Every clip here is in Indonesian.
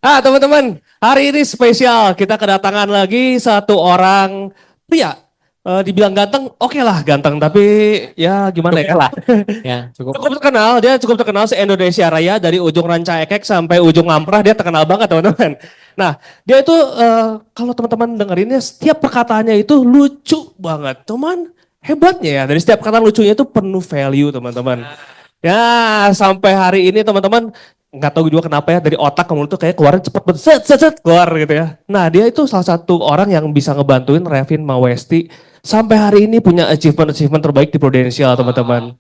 Teman-teman, hari ini spesial. Kita kedatangan lagi satu orang pria. Dibilang ganteng, oke lah ganteng. Tapi ya gimana Cukup ya. lah. Ya, cukup. Cukup terkenal, dia cukup terkenal se-Indonesia Raya. Dari ujung Ranca Ekek sampai ujung Ngamprah, dia terkenal banget teman-teman. Nah, dia itu kalau teman-teman dengerinnya, setiap perkataannya itu lucu banget. Cuman hebatnya ya, dari setiap perkataan lucunya itu penuh value teman-teman. Ya, sampai hari ini teman-teman nggak tahu juga kenapa ya dari otak ke mulut tuh kayak keluarnya cepet banget set set set keluar gitu ya. Nah, dia itu salah satu orang yang bisa ngebantuin Revin Mawesti sampai hari ini punya achievement terbaik di Prudential, teman-teman.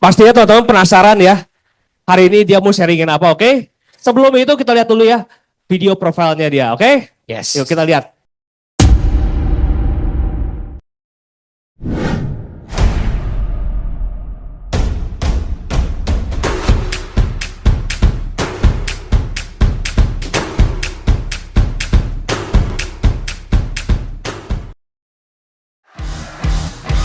Pastinya teman-teman penasaran ya. Hari ini dia mau sharingin apa, oke? Sebelum itu kita lihat dulu ya video profilnya dia, oke? Yuk Yes. kita lihat.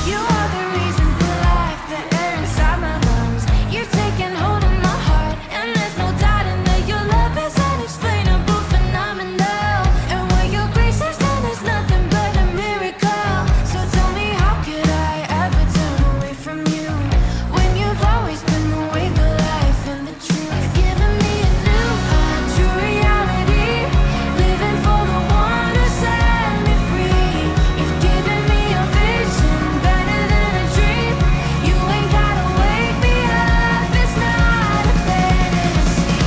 You are the reason for life, the air inside my lungs. You're taking hold of my heart, and there's no doubting that your love is unexplainable, phenomenal. And where your grace has done is nothing but a miracle. So tell me, how could I ever turn away from you when you've always been the way, the life, and the truth? You've given me a new, true reality, living for the one who set me free. You've given me a vision better than a dream. You ain't gotta wake me up, it's not a fantasy.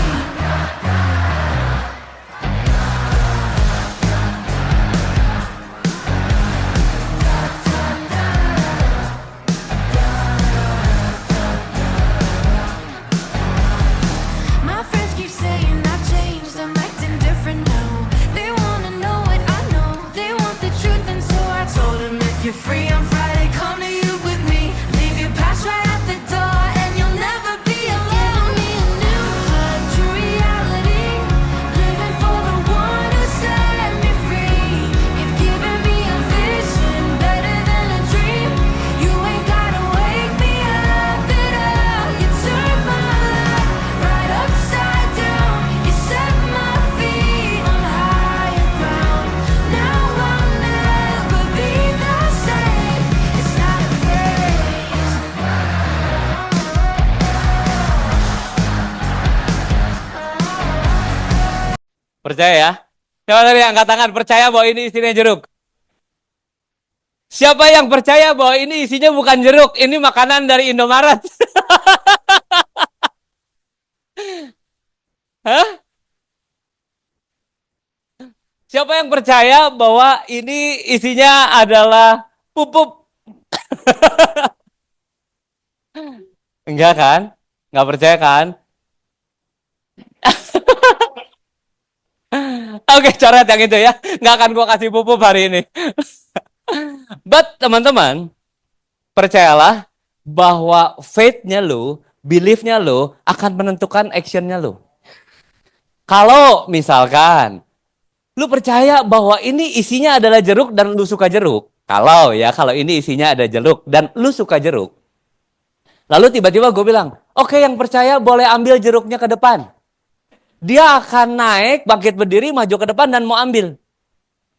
My friends keep saying I've changed, I'm acting different now. They wanna know what I know, they want the truth, and so I told them, if you're free on Friday, come to you with me. Leave your past right at the door, and you'll never be alone. Give me a new, true reality, living for the one who set me free. You've given me a vision better than a dream. You ain't gotta wake me up at all. You turn my life right upside down. You set my feet on higher ground. Now I'll never be the same. It's not a phase. Percaya ya? Coba dari angkat tangan percaya bahwa ini isinya jeruk. Siapa yang percaya bahwa ini isinya bukan jeruk, ini makanan dari Indomaret? Hah? Siapa yang percaya bahwa ini isinya adalah pupuk? Enggak kan? Enggak percaya kan? Oke, coret yang itu ya. Enggak akan gua kasih pupuk hari ini. But teman-teman, percayalah bahwa faith-nya lu, belief-nya lu akan menentukan action-nya lu. Kalau misalkan lu percaya bahwa ini isinya adalah jeruk dan lu suka jeruk. Kalau ini isinya ada jeruk dan lu suka jeruk. Lalu tiba-tiba gue bilang, oke, yang percaya boleh ambil jeruknya ke depan. Dia akan naik, bangkit berdiri, maju ke depan dan mau ambil.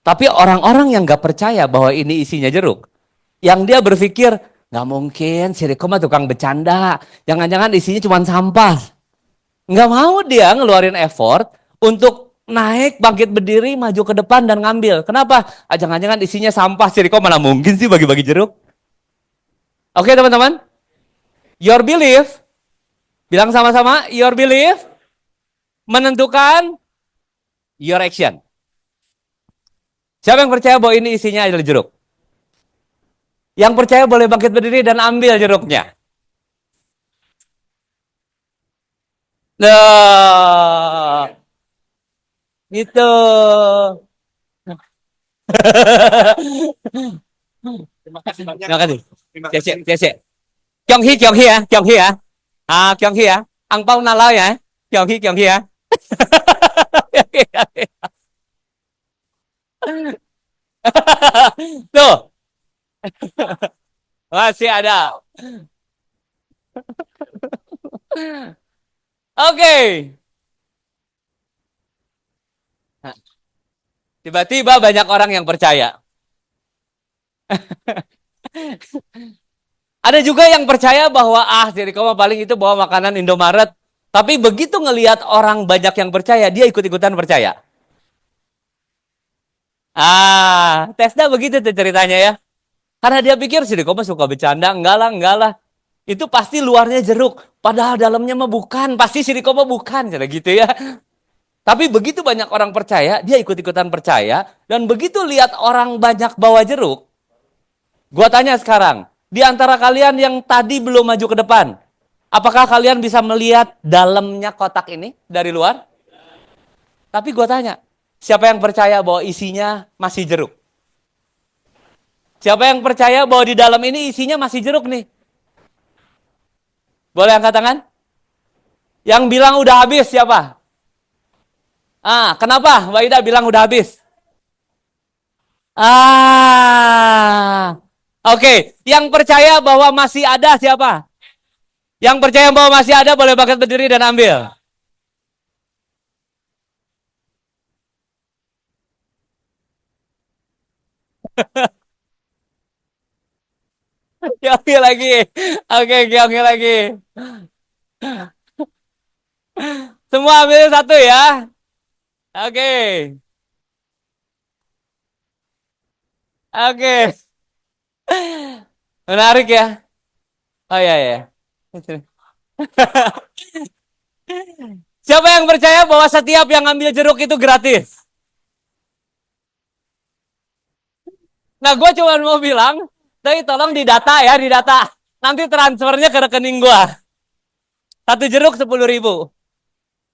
Tapi orang-orang yang gak percaya bahwa ini isinya jeruk, yang dia berpikir, gak mungkin si Riko mah tukang bercanda. Jangan-jangan isinya cuma sampah. Nggak mau dia ngeluarin effort untuk naik, bangkit berdiri, maju ke depan dan ngambil. Kenapa? Jangan-jangan isinya sampah. Si Riko mana mungkin sih bagi-bagi jeruk. Oke teman-teman. Your belief, bilang sama-sama, your belief menentukan your action. Siapa yang percaya bahwa ini isinya adalah jeruk? Yang percaya boleh bangkit berdiri dan ambil jeruknya. Nah, gitu. Terima kasih banyak. Terima kasih. Terima Cek, kasih. cek, cek. Kyung Hee, Kyung Hee ya, Kyung Hee ya. Kyung Hee ya. Ang pao na lao ya. Kyung Hee ya. Tuh, masih ada. Oke. Nah, tiba-tiba banyak orang yang percaya. Ada juga yang percaya bahwa Jericho mah paling itu bawa makanan Indomaret. Tapi begitu ngelihat orang banyak yang percaya, dia ikut-ikutan percaya. Tesda begitu tuh ceritanya ya. Karena dia pikir Jericho mah suka bercanda, enggak lah, enggak lah. Itu pasti luarnya jeruk, padahal dalamnya mah bukan. Pasti Jericho mah bukan, gitu ya. Tapi begitu banyak orang percaya, dia ikut-ikutan percaya. Dan begitu lihat orang banyak bawa jeruk, gua tanya sekarang, di antara kalian yang tadi belum maju ke depan, apakah kalian bisa melihat dalamnya kotak ini dari luar? Tapi gua tanya, siapa yang percaya bahwa isinya masih jeruk? Siapa yang percaya bahwa di dalam ini isinya masih jeruk nih? Boleh angkat tangan? Yang bilang udah habis siapa? Kenapa Mbak Ida bilang udah habis? Oke. Yang percaya bahwa masih ada siapa? Yang percaya bahwa masih ada boleh bangkit berdiri dan ambil. Oke lagi. Oke lagi. Semua ambil satu ya. Oke. Oke. Menarik ya. Oh iya ya. Siapa yang percaya bahwa setiap yang ambil jeruk itu gratis? Nah, gue cuma mau bilang, tapi tolong didata ya, didata. Nanti transfernya ke rekening gue. Satu jeruk 10.000.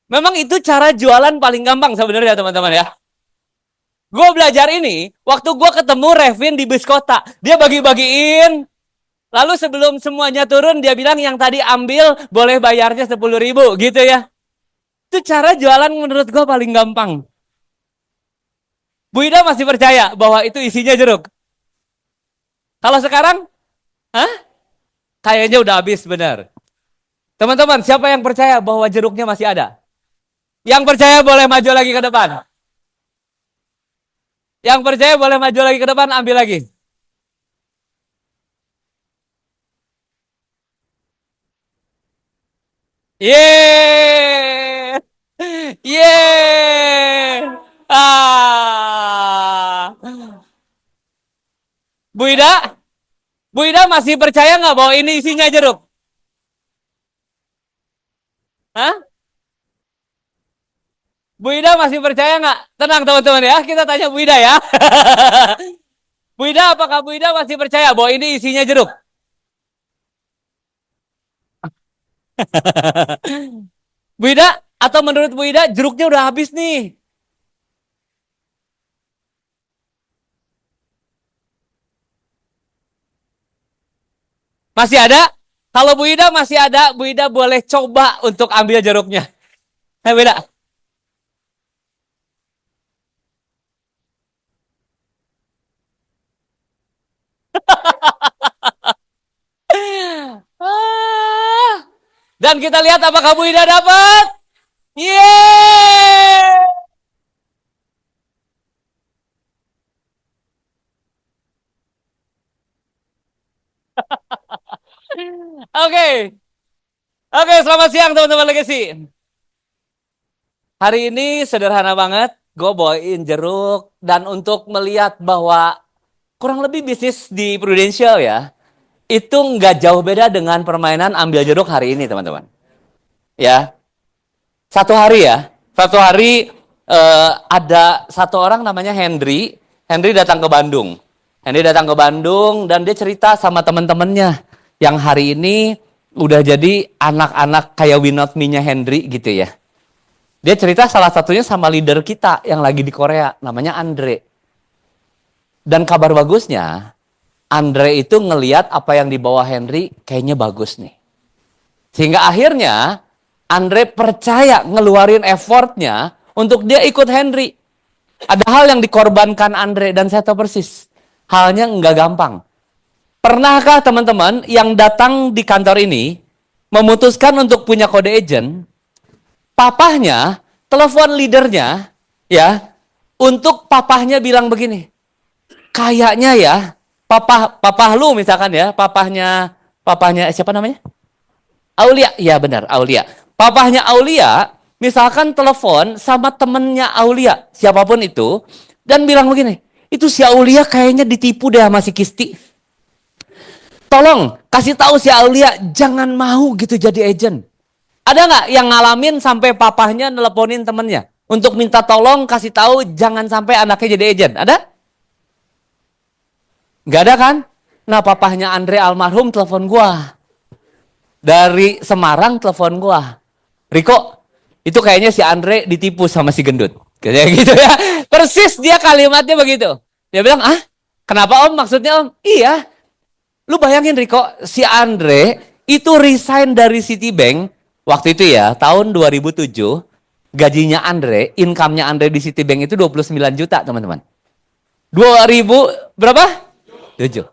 Memang itu cara jualan paling gampang sebenarnya teman-teman ya. Gue belajar ini, waktu gue ketemu Revin di bis kota. Dia bagi-bagiin. Lalu sebelum semuanya turun, dia bilang yang tadi ambil boleh bayarnya 10.000 gitu ya. Itu cara jualan menurut gue paling gampang. Bu Ida masih percaya bahwa itu isinya jeruk. Kalau sekarang, kayaknya udah habis benar. Teman-teman, siapa yang percaya bahwa jeruknya masih ada? Yang percaya boleh maju lagi ke depan. Yang percaya boleh maju lagi ke depan, ambil lagi. Yeay! Yeay! Bu Ida? Bu Ida masih percaya nggak bahwa ini isinya jeruk? Hah? Bu Ida masih percaya nggak? Tenang teman-teman ya, kita tanya Bu Ida ya. Bu Ida, apakah Bu Ida masih percaya bahwa ini isinya jeruk? Bu Ida, atau menurut Bu Ida jeruknya udah habis nih? Masih ada? Kalau Bu Ida masih ada, Bu Ida boleh coba untuk ambil jeruknya. Bu Ida. Dan kita lihat apakah Bu Ida dapat? Yeay! Oke. Oke, selamat siang teman-teman Legacy. Hari ini sederhana banget, gue bawain jeruk dan untuk melihat bahwa kurang lebih bisnis di Prudential ya, itu nggak jauh beda dengan permainan ambil jeruk hari ini teman-teman. Ya, satu hari ada satu orang namanya Henry. Henry datang ke Bandung. Henry datang ke Bandung dan dia cerita sama teman-temannya yang hari ini udah jadi anak-anak kayak We Not Me-nya Henry gitu ya. Dia cerita salah satunya sama leader kita yang lagi di Korea, namanya Andre. Dan kabar bagusnya, Andre itu ngeliat apa yang dibawa Henry kayaknya bagus nih. Sehingga akhirnya Andre percaya ngeluarin effortnya untuk dia ikut Henry. Ada hal yang dikorbankan Andre dan saya tahu persis. Halnya nggak gampang. Pernahkah teman-teman yang datang di kantor ini memutuskan untuk punya kode agent, papahnya telepon leadernya, ya, untuk papahnya bilang begini, kayaknya ya, papah lu misalkan ya, papahnya siapa namanya? Aulia, ya benar, Aulia. Papahnya Aulia, misalkan telepon sama temennya Aulia, siapapun itu, dan bilang begini, itu si Aulia kayaknya ditipu deh sama si Kisti. Tolong kasih tahu si Aulia jangan mau gitu jadi agent. Ada nggak yang ngalamin sampai papahnya nelponin temennya untuk minta tolong kasih tahu jangan sampai anaknya jadi agent? Ada? Nggak ada kan? Nah, papahnya Andre almarhum telepon gua. Dari Semarang telepon gua. Riko, itu kayaknya si Andre ditipu sama si gendut. Kayak gitu ya. Persis dia kalimatnya begitu. Dia bilang, "Ah, kenapa Om? Maksudnya Om?" Iya. Lu bayangin Riko, si Andre itu resign dari Citibank waktu itu ya, tahun 2007. Gajinya Andre, income-nya Andre di Citibank itu 29 juta, teman-teman. 2000 berapa? 7.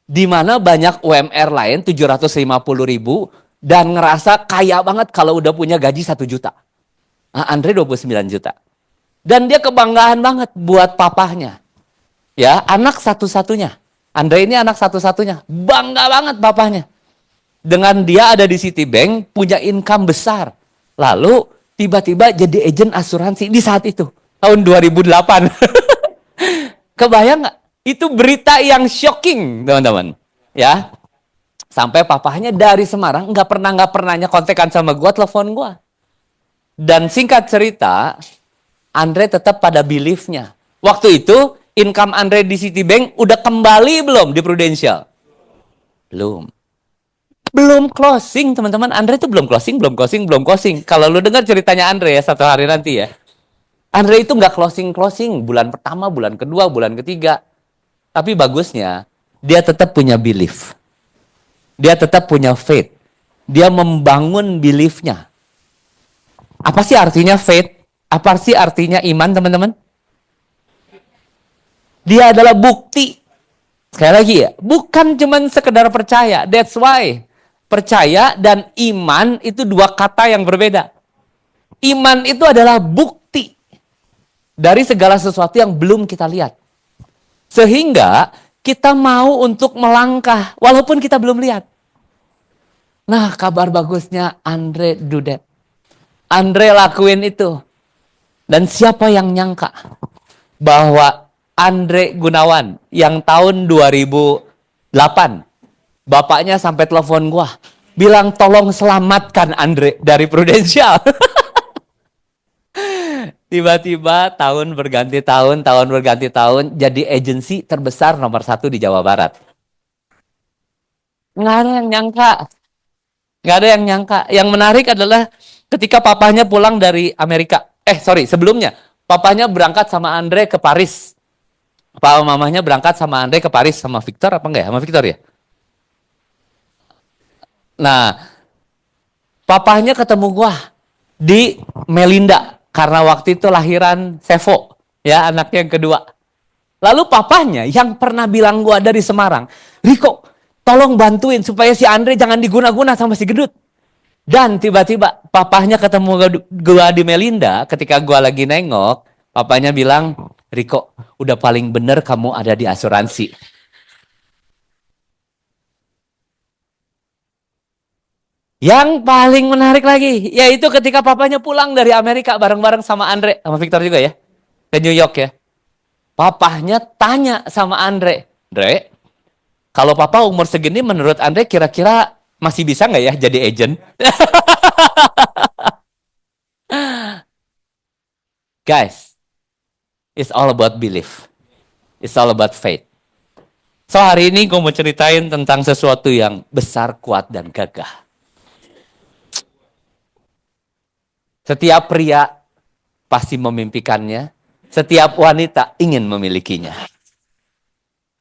Di mana banyak UMR lain 750.000 dan ngerasa kaya banget kalau udah punya gaji 1 juta. Nah, Andre 29 juta. Dan dia kebanggaan banget buat papahnya. Ya, anak satu-satunya. Andre ini anak satu-satunya. Bangga banget papahnya. Dengan dia ada di Citibank, punya income besar. Lalu tiba-tiba jadi agen asuransi di saat itu. Tahun 2008. Kebayang nggak? Itu berita yang shocking, teman-teman. Ya, sampai papahnya dari Semarang nggak pernahnya kontekan sama gua, telepon gua. Dan singkat cerita, Andre tetap pada belief-nya. Waktu itu, income Andre di Citibank udah kembali belum di Prudential? Belum. Belum closing, teman-teman. Andre itu belum closing. Kalau lu dengar ceritanya Andre ya, satu hari nanti ya. Andre itu nggak closing. Bulan pertama, bulan kedua, bulan ketiga. Tapi bagusnya, dia tetap punya belief. Dia tetap punya faith. Dia membangun belief-nya. Apa sih artinya faith? Apa sih artinya iman, teman-teman? Dia adalah bukti. Sekali lagi ya, bukan cuma sekedar percaya. That's why percaya dan iman itu dua kata yang berbeda. Iman itu adalah bukti dari segala sesuatu yang belum kita lihat. Sehingga kita mau untuk melangkah walaupun kita belum lihat. Nah, kabar bagusnya Andre do that. Andre lakuin itu. Dan siapa yang nyangka bahwa Andre Gunawan yang tahun 2008 bapaknya sampai telepon gua bilang tolong selamatkan Andre dari Prudential. Tiba-tiba tahun berganti tahun jadi agensi terbesar nomor 1 di Jawa Barat. Nggak ada yang nyangka. Yang menarik adalah ketika papahnya pulang dari Amerika. Sebelumnya. Papahnya berangkat sama Andre ke Paris. Mamahnya berangkat sama Andre ke Paris. Sama Victor apa enggak ya? Sama Victor ya? Nah, papahnya ketemu gua di Melinda. Karena waktu itu lahiran Sevo, ya anaknya yang kedua. Lalu papahnya yang pernah bilang gua dari Semarang, Riko, tolong bantuin supaya si Andre jangan diguna-guna sama si gendut. Dan tiba-tiba papahnya ketemu gua di Melinda ketika gua lagi nengok, papahnya bilang, Riko, udah paling bener kamu ada di asuransi. Yang paling menarik lagi, yaitu ketika papanya pulang dari Amerika bareng-bareng sama Andre, sama Victor juga ya, ke New York ya. Papahnya tanya sama Andre, Andre, kalau papa umur segini menurut Andre kira-kira masih bisa nggak ya jadi agent? Guys, it's all about belief. It's all about faith. So hari ini gue mau ceritain tentang sesuatu yang besar, kuat, dan gagah. Setiap pria pasti memimpikannya, setiap wanita ingin memilikinya.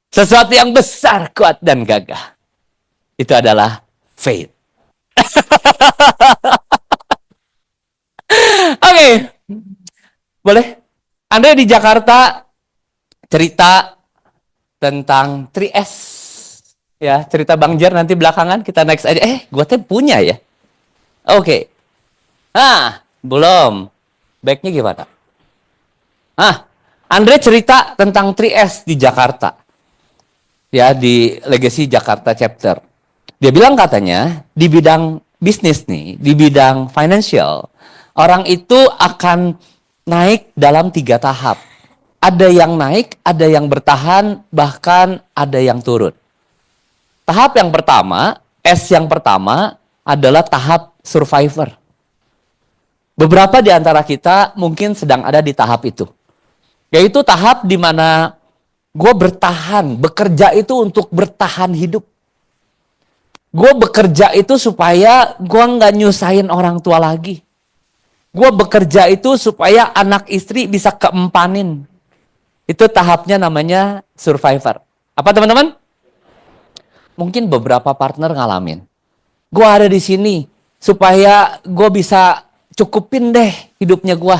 Sesuatu yang besar, kuat, dan gagah. Itu adalah faith. Oke. Boleh? Andre di Jakarta cerita tentang 3S. Ya, cerita Bang Jer nanti belakangan kita next aja. Gue tuh punya ya. Oke. Belum. Backnya gimana? Andre cerita tentang 3S di Jakarta. Ya, di Legacy Jakarta Chapter. Dia bilang katanya, di bidang bisnis nih, di bidang financial, orang itu akan naik dalam 3 tahap. Ada yang naik, ada yang bertahan, bahkan ada yang turun. Tahap yang pertama, S yang pertama adalah tahap survivor. Beberapa di antara kita mungkin sedang ada di tahap itu. Yaitu tahap di mana gue bertahan, bekerja itu untuk bertahan hidup. Gue bekerja itu supaya gue nggak nyusahin orang tua lagi. Gue bekerja itu supaya anak istri bisa keempanin. Itu tahapnya namanya survivor. Apa teman-teman? Mungkin beberapa partner ngalamin. Gue ada di sini supaya gue bisa cukupin deh hidupnya gue.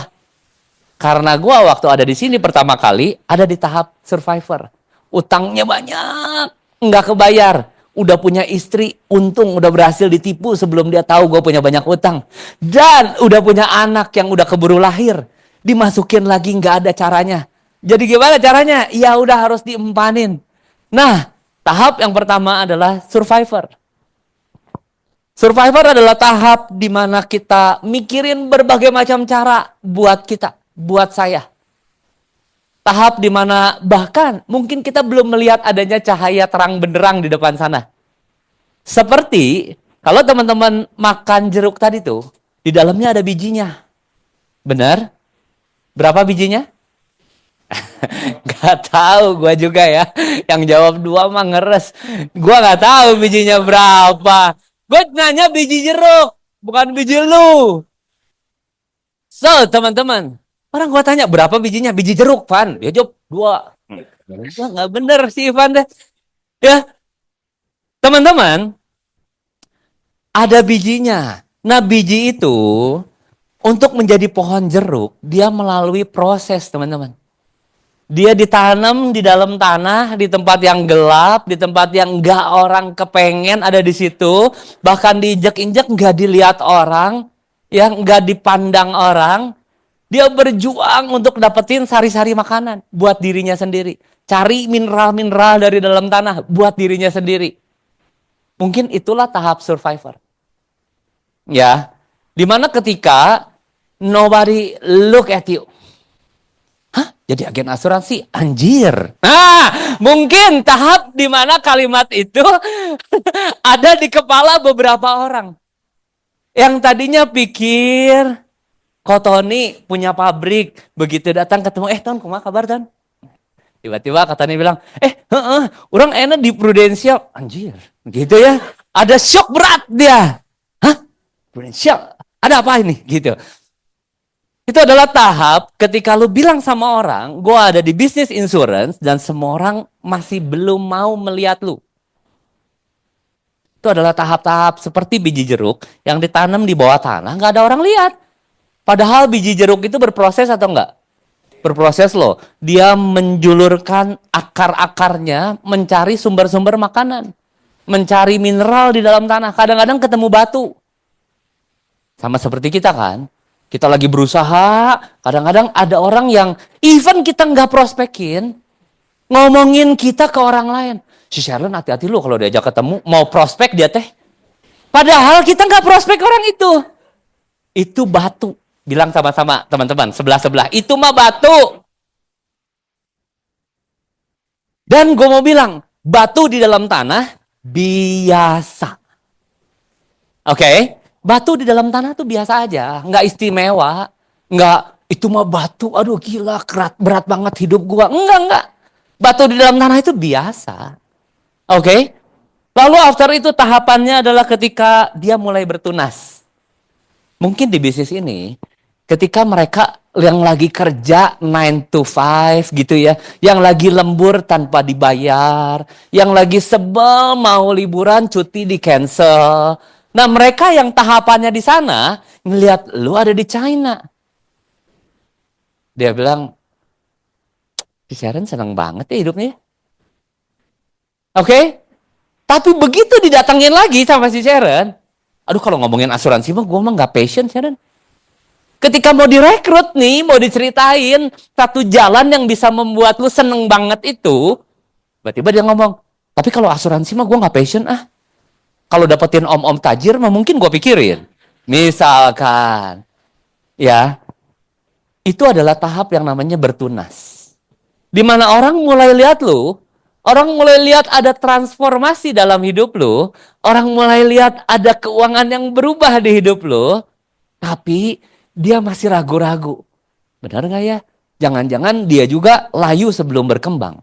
Karena gue waktu ada di sini pertama kali ada di tahap survivor. Utangnya banyak, nggak kebayar. Udah punya istri, untung udah berhasil ditipu sebelum dia tahu gue punya banyak utang. Dan udah punya anak yang udah keburu lahir. Dimasukin lagi nggak ada caranya. Jadi gimana caranya? Ya udah harus diempanin. Nah, tahap yang pertama adalah survivor. Survivor adalah tahap di mana kita mikirin berbagai macam cara buat kita, buat saya. Tahap di mana bahkan mungkin kita belum melihat adanya cahaya terang benderang di depan sana. Seperti kalau teman-teman makan jeruk tadi tuh, di dalamnya ada bijinya. Benar? Berapa bijinya? Gak tahu gua juga ya. Yang jawab 2 mah ngeres. Gua gak tahu bijinya berapa. Gue nanya biji jeruk, bukan biji lu. So, teman-teman, orang gue tanya berapa bijinya? Biji jeruk, Van. Dia jawab 2. Nggak bener sih, Van deh. Ya, teman-teman, ada bijinya. Nah, biji itu untuk menjadi pohon jeruk, dia melalui proses, teman-teman. Dia ditanam di dalam tanah, di tempat yang gelap, di tempat yang nggak orang kepengen ada di situ. Bahkan diinjek-injek nggak dilihat orang, yang nggak dipandang orang. Dia berjuang untuk dapetin sari-sari makanan buat dirinya sendiri. Cari mineral-mineral dari dalam tanah buat dirinya sendiri. Mungkin itulah tahap survivor. Ya, dimana ketika nobody look at you. Hah? Jadi agen asuransi? Anjir. Nah, mungkin tahap di mana kalimat itu ada di kepala beberapa orang. Yang tadinya pikir, kok Tony punya pabrik. Begitu datang ketemu, Ton, kumaha kabar, Ton? Tiba-tiba kata Tony bilang, orang enak di Prudential. Anjir, gitu ya. Ada shock berat dia. Hah? Prudential? Ada apa ini? Gitu. Itu adalah tahap ketika lu bilang sama orang, gue ada di bisnis insurance, dan semua orang masih belum mau melihat lu. Itu adalah tahap-tahap seperti biji jeruk yang ditanam di bawah tanah, nggak ada orang lihat. Padahal biji jeruk itu berproses atau enggak? Berproses loh. Dia menjulurkan akar-akarnya mencari sumber-sumber makanan. Mencari mineral di dalam tanah. Kadang-kadang ketemu batu. Sama seperti kita kan. Kita lagi berusaha, kadang-kadang ada orang yang even kita nggak prospekin, ngomongin kita ke orang lain. Si Sharon hati-hati lu kalau diajak ketemu, mau prospek dia teh. Padahal kita nggak prospek orang itu. Itu batu. Bilang sama-sama teman-teman, sebelah-sebelah. Itu mah batu. Dan gue mau bilang, batu di dalam tanah biasa. Oke? Batu di dalam tanah tuh biasa aja, nggak istimewa, nggak itu mah batu, aduh gila berat banget hidup gua, enggak. Batu di dalam tanah itu biasa, oke? Lalu after itu tahapannya adalah ketika dia mulai bertunas. Mungkin di bisnis ini, ketika mereka yang lagi kerja 9 to 5 gitu ya, yang lagi lembur tanpa dibayar, yang lagi sebel mau liburan cuti di cancel. Nah, mereka yang tahapannya di sana ngelihat lu ada di China. Dia bilang, si Sharon senang banget ya hidupnya. Oke? Tapi begitu didatengin lagi sama si Sharon, aduh kalau ngomongin asuransi mah gue mah nggak passion, Sharon. Ketika mau direkrut nih, mau diceritain satu jalan yang bisa membuat lu seneng banget itu, tiba-tiba dia ngomong, tapi kalau asuransi mah gue nggak passion ah. Kalau dapetin om-om tajir mah mungkin gue pikirin. Misalkan, ya, itu adalah tahap yang namanya bertunas. Di mana orang mulai lihat lu, orang mulai lihat ada transformasi dalam hidup lu, orang mulai lihat ada keuangan yang berubah di hidup lu, tapi dia masih ragu-ragu. Benar nggak ya? Jangan-jangan dia juga layu sebelum berkembang.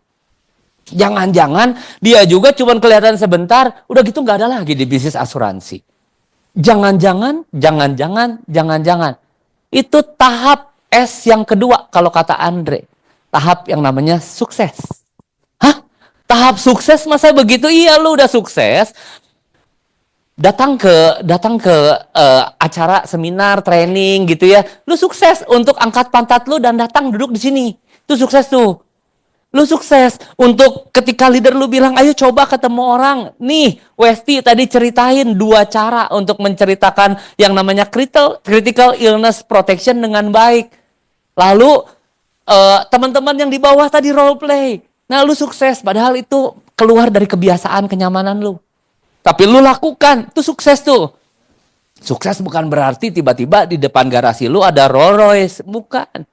Jangan-jangan dia juga cuma kelihatan sebentar, udah gitu nggak ada lagi di bisnis asuransi. Jangan-jangan. Itu tahap S yang kedua kalau kata Andre. Tahap yang namanya sukses. Hah? Tahap sukses masa begitu? Iya, lu udah sukses. Datang ke acara seminar, training gitu ya. Lu sukses untuk angkat pantat lu dan datang duduk di sini. Itu sukses tuh. Lu sukses untuk ketika leader lu bilang, ayo coba ketemu orang. Nih, Westi tadi ceritain 2 cara untuk menceritakan yang namanya critical illness protection dengan baik. Lalu, teman-teman yang di bawah tadi role play. Nah, lu sukses. Padahal itu keluar dari kebiasaan, kenyamanan lu. Tapi lu lakukan, itu sukses tuh. Sukses bukan berarti tiba-tiba di depan garasi lu ada Rolls Royce. Bukan.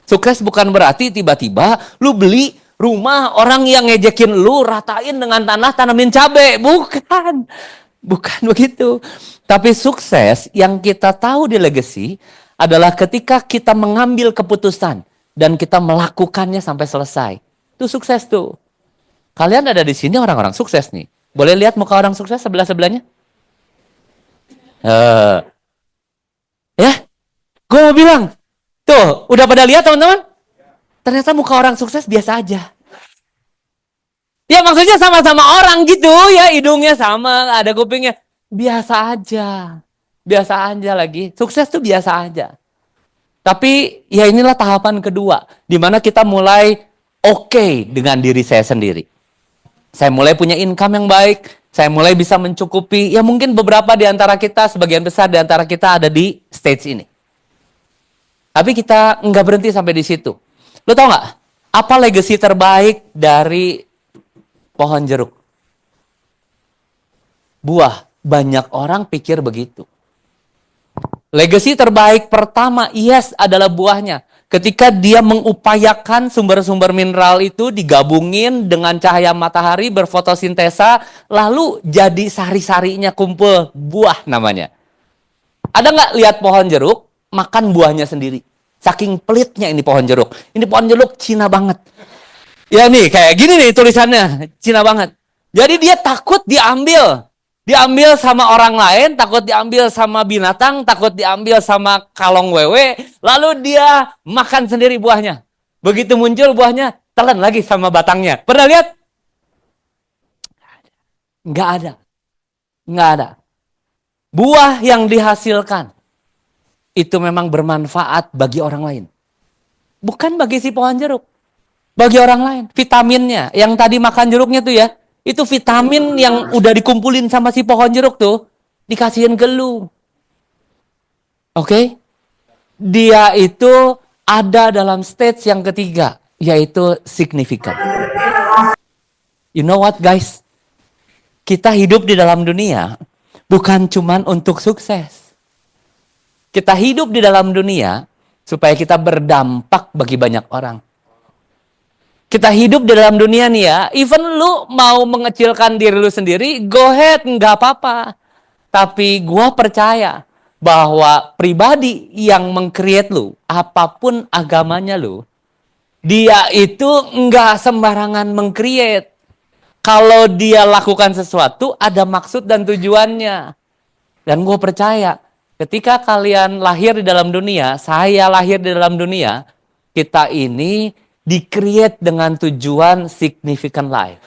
Sukses bukan berarti tiba-tiba lu beli rumah orang yang ngejekin lu, ratain dengan tanah, tanamin cabai. Bukan. Bukan begitu. Tapi sukses yang kita tahu di legacy adalah ketika kita mengambil keputusan dan kita melakukannya sampai selesai. Itu sukses tuh. Kalian ada di sini orang-orang sukses nih. Boleh lihat muka orang sukses sebelah-sebelahnya? Ya, gue mau bilang, tuh, udah pada lihat teman-teman? Ternyata muka orang sukses biasa aja. Ya maksudnya sama-sama orang gitu ya, hidungnya sama, ada kupingnya. Biasa aja. Biasa aja lagi. Sukses tuh biasa aja. Tapi ya inilah tahapan kedua. Di mana kita mulai oke dengan diri saya sendiri. Saya mulai punya income yang baik. Saya mulai bisa mencukupi. Ya mungkin beberapa di antara kita, sebagian besar di antara kita ada di stage ini. Tapi kita nggak berhenti sampai di situ. Lo tau nggak? Apa legacy terbaik dari pohon jeruk? Buah. Banyak orang pikir begitu. Legacy terbaik pertama, yes, adalah buahnya. Ketika dia mengupayakan sumber-sumber mineral itu digabungin dengan cahaya matahari, berfotosintesa, lalu jadi sari-sarinya kumpul, buah namanya. Ada nggak lihat pohon jeruk, makan buahnya sendiri? Saking pelitnya ini pohon jeruk. Ini pohon jeruk Cina banget. Ya nih, kayak gini nih tulisannya, Cina banget. Jadi dia takut diambil. Diambil sama orang lain, takut diambil sama binatang, takut diambil sama kalong wewe, lalu dia makan sendiri buahnya. Begitu muncul buahnya, telan lagi sama batangnya. Pernah lihat? Nggak ada. Nggak ada. Buah yang dihasilkan, itu memang bermanfaat bagi orang lain. Bukan bagi si pohon jeruk. Bagi orang lain. Vitaminnya, yang tadi makan jeruknya tuh ya, itu vitamin yang udah dikumpulin sama si pohon jeruk tuh, dikasihin ke lu. Oke? Dia itu ada dalam stage yang ketiga, yaitu signifikan. You know what guys? Kita hidup di dalam dunia, bukan cuman untuk sukses. Kita hidup di dalam dunia, supaya kita berdampak bagi banyak orang. Kita hidup di dalam dunia nih ya, even lu mau mengecilkan diri lu sendiri, go ahead, nggak apa-apa. Tapi gua percaya bahwa pribadi yang meng-create lu, apapun agamanya lu, dia itu nggak sembarangan meng-create. Kalau dia lakukan sesuatu, ada maksud dan tujuannya. Dan gua percaya, ketika kalian lahir di dalam dunia, saya lahir di dalam dunia, kita ini di-create dengan tujuan significant life.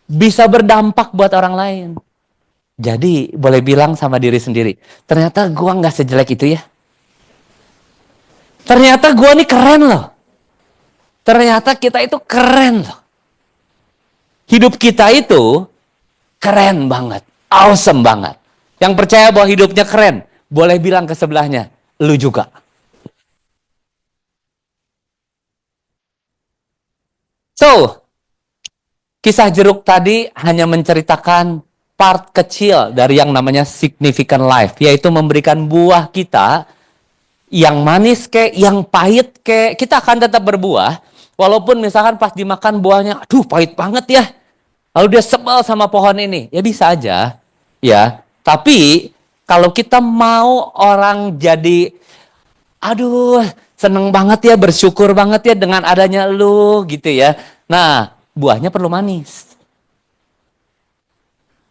Bisa berdampak buat orang lain. Jadi, boleh bilang sama diri sendiri, ternyata gua nggak sejelek itu ya. Ternyata gua nih keren loh. Ternyata kita itu keren loh. Hidup kita itu keren banget. Awesome banget. Yang percaya bahwa hidupnya keren, boleh bilang ke sebelahnya, lu juga. So, kisah jeruk tadi hanya menceritakan part kecil dari yang namanya significant life, yaitu memberikan buah kita yang manis kek, yang pahit kek, kita akan tetap berbuah. Walaupun misalkan pas dimakan buahnya, aduh pahit banget ya. Lalu dia sebel sama pohon ini, ya bisa aja, ya. Tapi kalau kita mau orang jadi, aduh seneng banget ya, bersyukur banget ya dengan adanya lu gitu ya. Nah, buahnya perlu manis.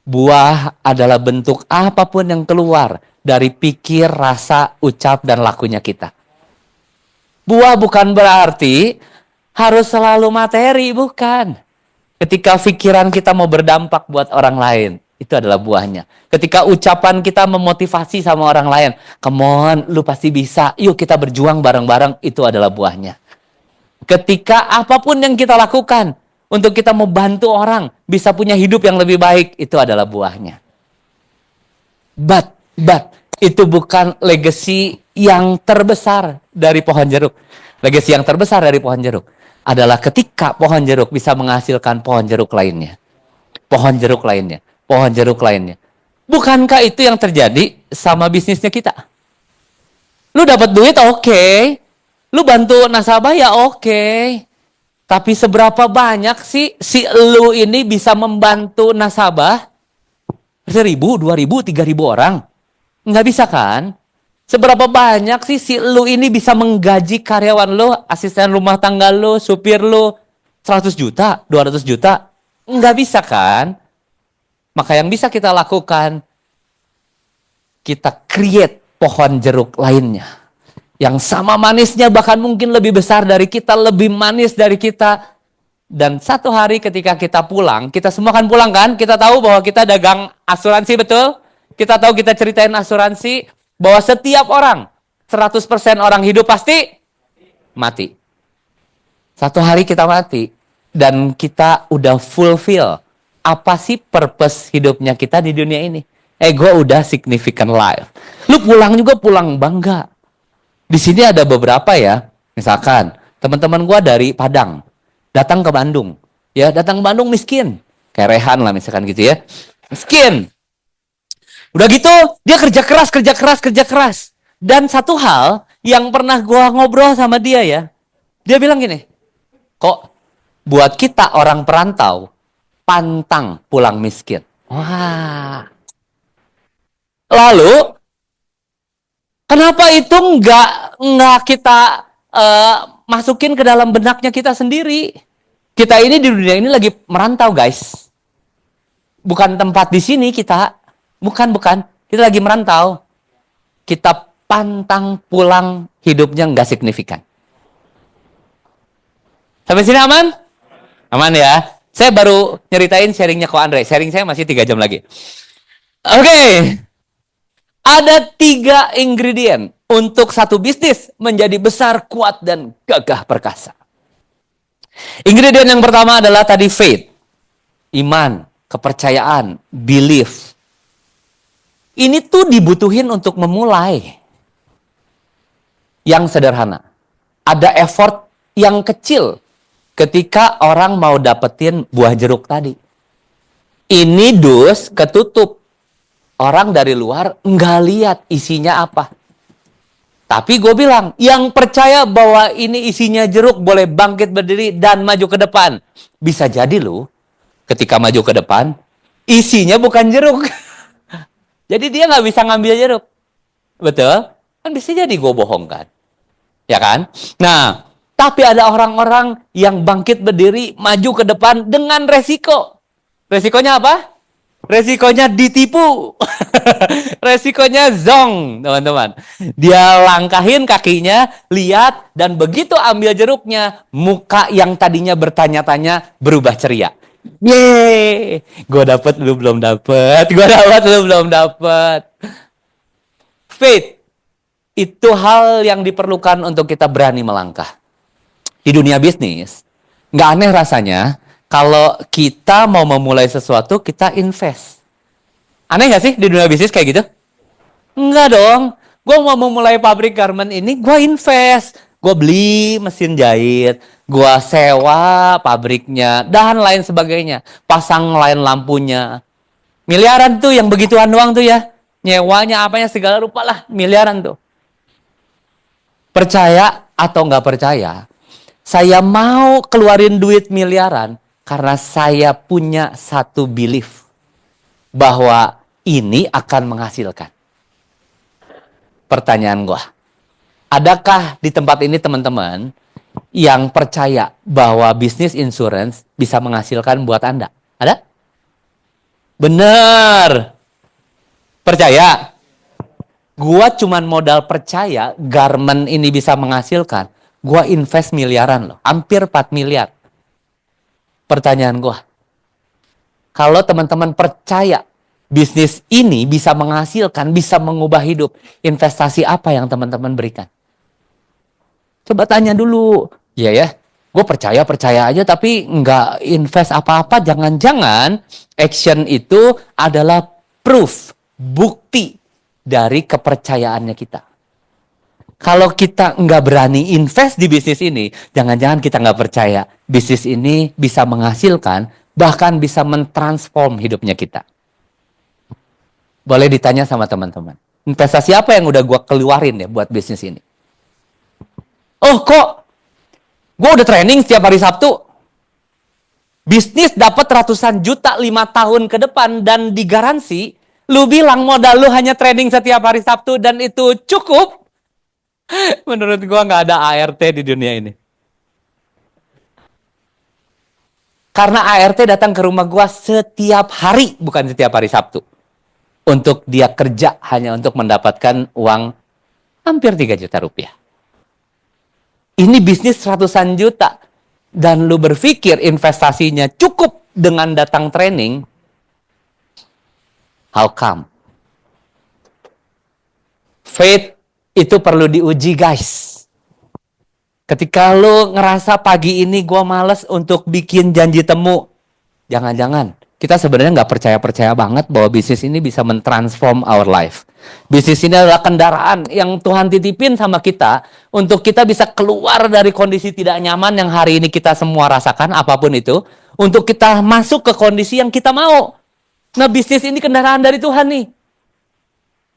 Buah adalah bentuk apapun yang keluar dari pikir, rasa, ucap, dan lakunya kita. Buah bukan berarti harus selalu materi, bukan. Ketika pikiran kita mau berdampak buat orang lain, itu adalah buahnya. Ketika ucapan kita memotivasi sama orang lain, come on, lu pasti bisa, yuk kita berjuang bareng-bareng, itu adalah buahnya. Ketika apapun yang kita lakukan, untuk kita membantu orang bisa punya hidup yang lebih baik, itu adalah buahnya. But, itu bukan legacy yang terbesar dari pohon jeruk. Legacy yang terbesar dari pohon jeruk adalah ketika pohon jeruk bisa menghasilkan pohon jeruk lainnya. Pohon jeruk lainnya. Pohon jeruk lainnya. Bukankah itu yang terjadi sama bisnisnya kita? Lu dapat duit, oke. Lu bantu nasabah, ya oke. Tapi seberapa banyak sih si lu ini bisa membantu nasabah? 1.000, 2.000, 3.000 orang? Nggak bisa kan? Seberapa banyak sih si lu ini bisa menggaji karyawan lu, asisten rumah tangga lu, supir lu, 100 juta, 200 juta? Nggak bisa kan? Maka yang bisa kita lakukan, kita create pohon jeruk lainnya. Yang sama manisnya, bahkan mungkin lebih besar dari kita, lebih manis dari kita. Dan satu hari ketika kita pulang, kita semua kan pulang kan? Kita tahu bahwa kita dagang asuransi, betul? Kita tahu, kita ceritain asuransi, bahwa setiap orang, 100% orang hidup pasti mati. Satu hari kita mati, dan kita udah fulfill. Apa sih purpose hidupnya kita di dunia ini? Gue udah significant life. Lu pulang juga pulang bangga. Di sini ada beberapa ya, misalkan teman-teman gue dari Padang datang ke Bandung, ya datang ke Bandung miskin, kayak Rehan lah misalkan gitu ya, miskin. Udah gitu dia kerja keras. Dan satu hal yang pernah gue ngobrol sama dia ya, dia bilang gini, kok buat kita orang perantau pantang pulang miskin. Wah. Lalu kenapa itu nggak kita masukin ke dalam benaknya kita sendiri? Kita ini di dunia ini lagi merantau, guys. Bukan tempat di sini kita. Bukan. Kita lagi merantau. Kita pantang pulang, hidupnya nggak signifikan. Sampai sini aman? Aman ya. Saya baru nyeritain sharingnya ke Andre. Sharing saya masih 3 jam lagi. Oke. Ada 3 ingredient untuk satu bisnis menjadi besar, kuat, dan gagah perkasa. Ingredient yang pertama adalah tadi faith. Iman, kepercayaan, belief. Ini tuh dibutuhin untuk memulai. Yang sederhana. Ada effort yang kecil ketika orang mau dapetin buah jeruk tadi. Ini dus ketutup. Orang dari luar nggak lihat isinya apa. Tapi gue bilang, yang percaya bahwa ini isinya jeruk boleh bangkit berdiri dan maju ke depan. Bisa jadi lu, ketika maju ke depan, isinya bukan jeruk. Jadi dia nggak bisa ngambil jeruk. Betul? Kan bisa jadi gue bohong kan? Ya kan? Nah, tapi ada orang-orang yang bangkit berdiri, maju ke depan dengan resiko. Resikonya apa? Resikonya ditipu. Resikonya zong, teman-teman. Dia langkahin kakinya, lihat, dan begitu ambil jeruknya, muka yang tadinya bertanya-tanya berubah ceria. Yeay, gue dapet, lu belum dapet. Gue dapet, lu belum dapet. Faith, itu hal yang diperlukan untuk kita berani melangkah. Di dunia bisnis, nggak aneh rasanya, kalau kita mau memulai sesuatu, kita invest. Aneh nggak sih di dunia bisnis kayak gitu? Enggak dong. Gue mau memulai pabrik garment ini, gue invest. Gue beli mesin jahit, gue sewa pabriknya, dan lain sebagainya. Pasang lain lampunya. Miliaran tuh yang begituan doang tuh ya. Nyewanya, apanya, segala rupa lah. Miliaran tuh. Percaya atau nggak percaya, saya mau keluarin duit miliaran karena saya punya satu belief bahwa ini akan menghasilkan. Pertanyaan gua, adakah di tempat ini teman-teman yang percaya bahwa bisnis insurance bisa menghasilkan buat Anda? Ada? Bener. Percaya? Gua cuman modal percaya garment ini bisa menghasilkan. Gua invest miliaran loh, hampir 4 miliar. Pertanyaan gua, kalau teman-teman percaya bisnis ini bisa menghasilkan, bisa mengubah hidup, investasi apa yang teman-teman berikan? Coba tanya dulu. Iya ya, gue percaya aja tapi nggak invest apa-apa. Jangan-jangan action itu adalah proof, bukti dari kepercayaannya kita. Kalau kita nggak berani invest di bisnis ini, jangan-jangan kita nggak percaya bisnis ini bisa menghasilkan, bahkan bisa mentransform hidupnya kita. Boleh ditanya sama teman-teman. Investasi apa yang udah gue keluarin ya buat bisnis ini? Oh kok, gue udah training setiap hari Sabtu. Bisnis dapat ratusan juta 5 tahun ke depan dan digaransi. Lu bilang modal lu hanya training setiap hari Sabtu dan itu cukup? Menurut gue nggak ada ART di dunia ini. Karena ART datang ke rumah gue setiap hari, bukan setiap hari Sabtu. Untuk dia kerja hanya untuk mendapatkan uang hampir 3 juta rupiah. Ini bisnis ratusan juta. Dan lu berpikir investasinya cukup dengan datang training. How come? Faith itu perlu diuji guys. Ketika lu ngerasa pagi ini gua males untuk bikin janji temu. Jangan-jangan kita sebenarnya nggak percaya banget bahwa bisnis ini bisa mentransform our life. Bisnis ini adalah kendaraan yang Tuhan titipin sama kita untuk kita bisa keluar dari kondisi tidak nyaman yang hari ini kita semua rasakan, apapun itu, untuk kita masuk ke kondisi yang kita mau. Nah, bisnis ini kendaraan dari Tuhan nih.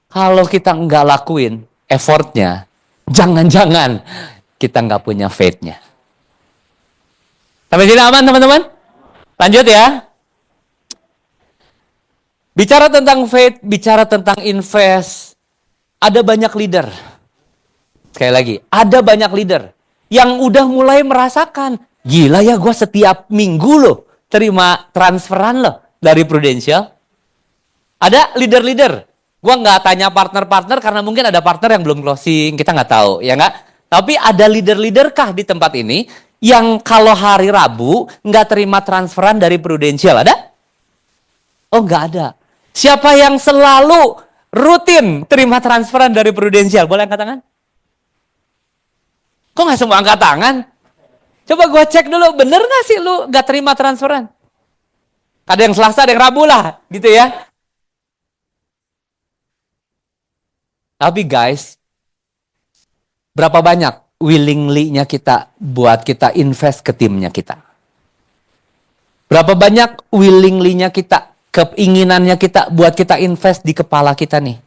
Kalau kita nggak lakuin effortnya, jangan-jangan kita nggak punya faith-nya. Sampai sini aman teman-teman? Lanjut ya. Bicara tentang faith, bicara tentang invest, ada banyak leader. Sekali lagi, ada banyak leader yang udah mulai merasakan, gila ya gue setiap minggu loh terima transferan loh dari Prudential. Ada leader-leader. Gue nggak tanya partner-partner karena mungkin ada partner yang belum closing, kita nggak tahu, ya nggak? Tapi ada leader-leader kah di tempat ini yang kalau hari Rabu nggak terima transferan dari Prudential, ada? Oh nggak ada. Siapa yang selalu rutin terima transferan dari Prudential? Boleh angkat tangan? Kok nggak semua angkat tangan? Coba gue cek dulu, bener nggak sih lu nggak terima transferan? Ada yang Selasa, ada yang Rabu lah, gitu ya. Tapi guys, berapa banyak willingly-nya kita buat kita invest ke timnya kita? Berapa banyak willingly-nya kita, keinginannya kita buat kita invest di kepala kita nih?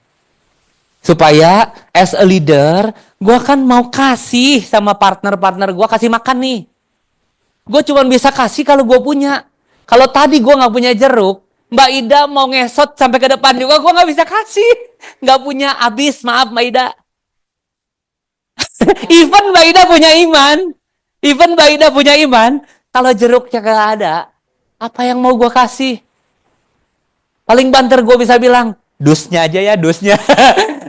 Supaya as a leader, gue kan mau kasih sama partner-partner gue, kasih makan nih. Gue cuma bisa kasih kalau gue punya. Kalau tadi gue gak punya jeruk, Mbak Ida mau ngesot sampai ke depan juga, gue gak bisa kasih. Gak punya habis, maaf Mbak Ida. Even Mbak Ida punya iman. Even Mbak Ida punya iman. Kalau jeruknya gak ada, apa yang mau gue kasih? Paling banter gue bisa bilang, dusnya aja ya, dusnya.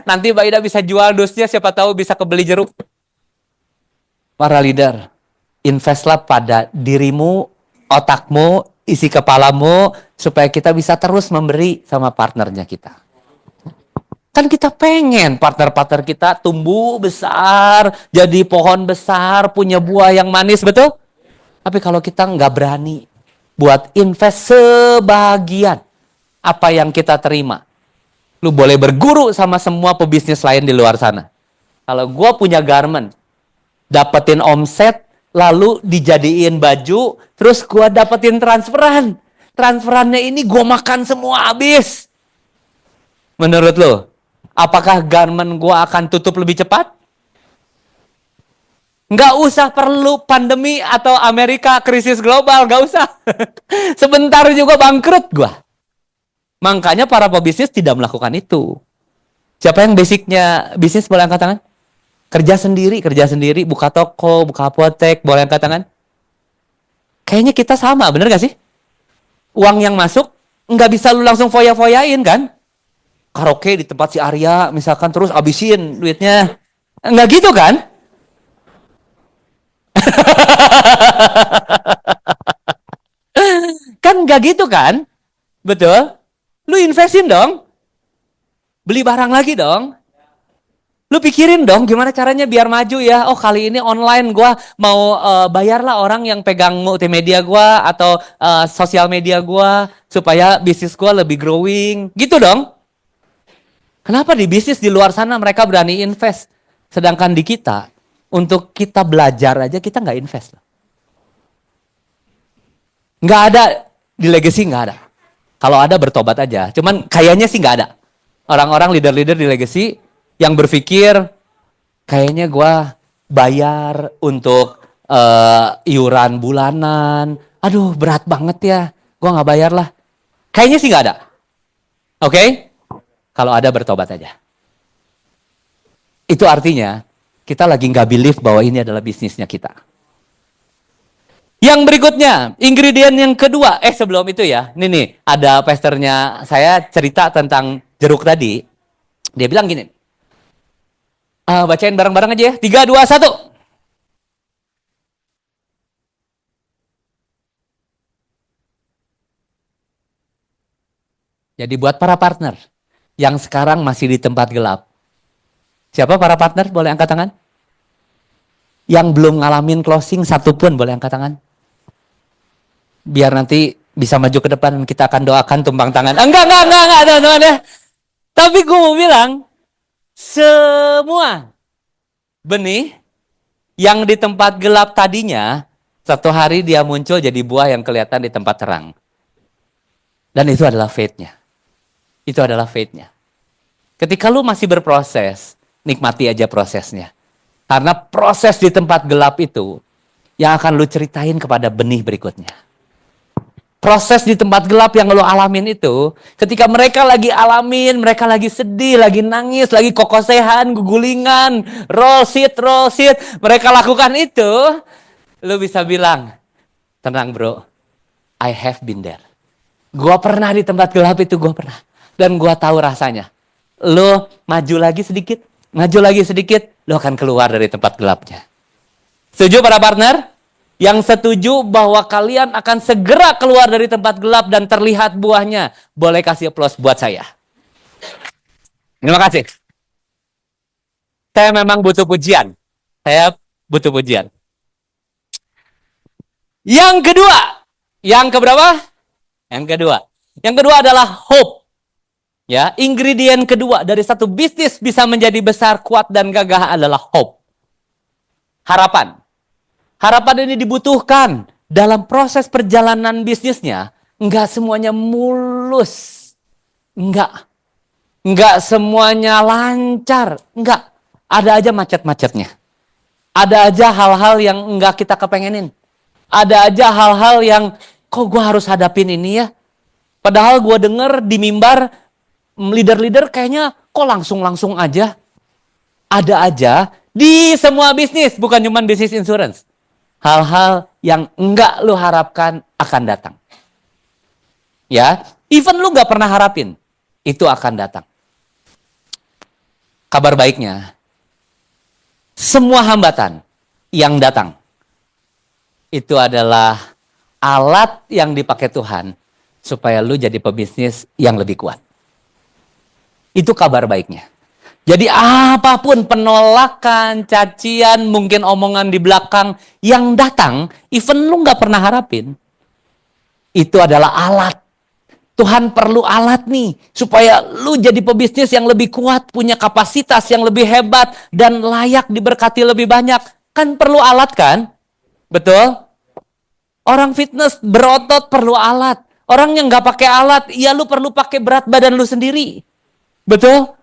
Nanti Mbak Ida bisa jual dusnya, siapa tahu bisa kebeli jeruk. Para leader, investlah pada dirimu, otakmu, isi kepalamu, supaya kita bisa terus memberi sama partnernya kita. Kan kita pengen partner-partner kita tumbuh besar, jadi pohon besar, punya buah yang manis, betul? Tapi kalau kita nggak berani buat invest sebagian apa yang kita terima, Lu boleh berguru sama semua pebisnis lain di luar sana. Kalau gue punya garment, dapetin omset, lalu dijadiin baju, terus gue dapetin transferan. Transferannya ini gue makan semua habis. Menurut lo, apakah garment gue akan tutup lebih cepat? Nggak usah perlu pandemi atau Amerika krisis global, nggak usah. Sebentar juga bangkrut gue. Makanya para pebisnis tidak melakukan itu. Siapa yang basicnya bisnis boleh angkat tangan? Kerja sendiri, buka toko, buka apotek, boleh angkat tangan? Kayaknya kita sama, bener gak sih? Uang yang masuk, nggak bisa lu langsung foya-foyain kan? Karaoke di tempat si Arya, misalkan, terus abisin duitnya. Nggak gitu kan? Kan nggak gitu kan? Betul? Lu investin dong. Beli barang lagi dong. Lu pikirin dong gimana caranya biar maju ya. Oh kali ini online gua mau bayarlah orang yang pegang multimedia gua atau sosial media gua supaya bisnis gua lebih growing. Gitu dong. Kenapa di bisnis di luar sana mereka berani invest. Sedangkan di kita, untuk kita belajar aja kita nggak invest. Nggak ada, di legacy nggak ada. Kalau ada bertobat aja. Cuman kayaknya sih nggak ada. Orang-orang leader-leader di legacy yang berpikir kayaknya gue bayar untuk iuran bulanan. Aduh berat banget ya. Gue nggak bayar lah. Kayaknya sih nggak ada. Oke? Kalau ada bertobat aja. Itu artinya kita lagi nggak believe bahwa ini adalah bisnisnya kita. Yang berikutnya, ingredient yang kedua. Sebelum itu ya, ini nih, ada pasternya saya cerita tentang jeruk tadi. Dia bilang gini, bacain bareng-bareng aja ya. 3, 2, 1. Jadi buat para partner yang sekarang masih di tempat gelap. Siapa para partner? Boleh angkat tangan? Yang belum ngalamin closing satupun boleh angkat tangan? Biar nanti bisa maju ke depan, kita akan doakan tumpang tangan. Enggak, teman-teman ya. Tapi gue mau bilang, semua benih yang di tempat gelap tadinya, satu hari dia muncul jadi buah yang kelihatan di tempat terang. Dan itu adalah faith-nya. Itu adalah faith-nya. Ketika lu masih berproses, nikmati aja prosesnya. Karena proses di tempat gelap itu, yang akan lu ceritain kepada benih berikutnya. Proses di tempat gelap yang lo alamin itu, ketika mereka lagi alamin, mereka lagi sedih, lagi nangis, lagi kokosehan, gugulingan, roll seat, mereka lakukan itu, lo bisa bilang, tenang bro, I have been there. Gua pernah di tempat gelap itu, gua pernah. Dan gua tahu rasanya. Lo maju lagi sedikit, lo akan keluar dari tempat gelapnya. Setuju para partner? Yang setuju bahwa kalian akan segera keluar dari tempat gelap dan terlihat buahnya. Boleh kasih aplaus buat saya. Terima kasih. Saya memang butuh pujian. Yang kedua. Yang keberapa? Yang kedua adalah hope. Ya, ingredient kedua dari satu bisnis bisa menjadi besar, kuat, dan gagah adalah hope. Harapan. Harapan ini dibutuhkan dalam proses perjalanan bisnisnya. Enggak semuanya mulus. Enggak semuanya lancar. Enggak. Ada aja macet-macetnya. Ada aja hal-hal yang enggak kita kepengenin. Ada aja hal-hal yang, kok gue harus hadapin ini ya? Padahal gue denger di mimbar, leader-leader kayaknya kok langsung-langsung aja. Ada aja di semua bisnis, bukan cuma bisnis insurance. Hal-hal yang enggak lu harapkan akan datang. Ya, even lu gak pernah harapin, itu akan datang. Kabar baiknya, semua hambatan yang datang, itu adalah alat yang dipakai Tuhan, supaya lu jadi pebisnis yang lebih kuat. Itu kabar baiknya. Jadi apapun penolakan, cacian, mungkin omongan di belakang yang datang, even lu gak pernah harapin, itu adalah alat Tuhan perlu alat nih, supaya lu jadi pebisnis yang lebih kuat, punya kapasitas yang lebih hebat, dan layak diberkati lebih banyak. Kan perlu alat kan? Betul? Orang fitness berotot perlu alat. Orang yang nggak pakai alat, ya lu perlu pakai berat badan lu sendiri. Betul?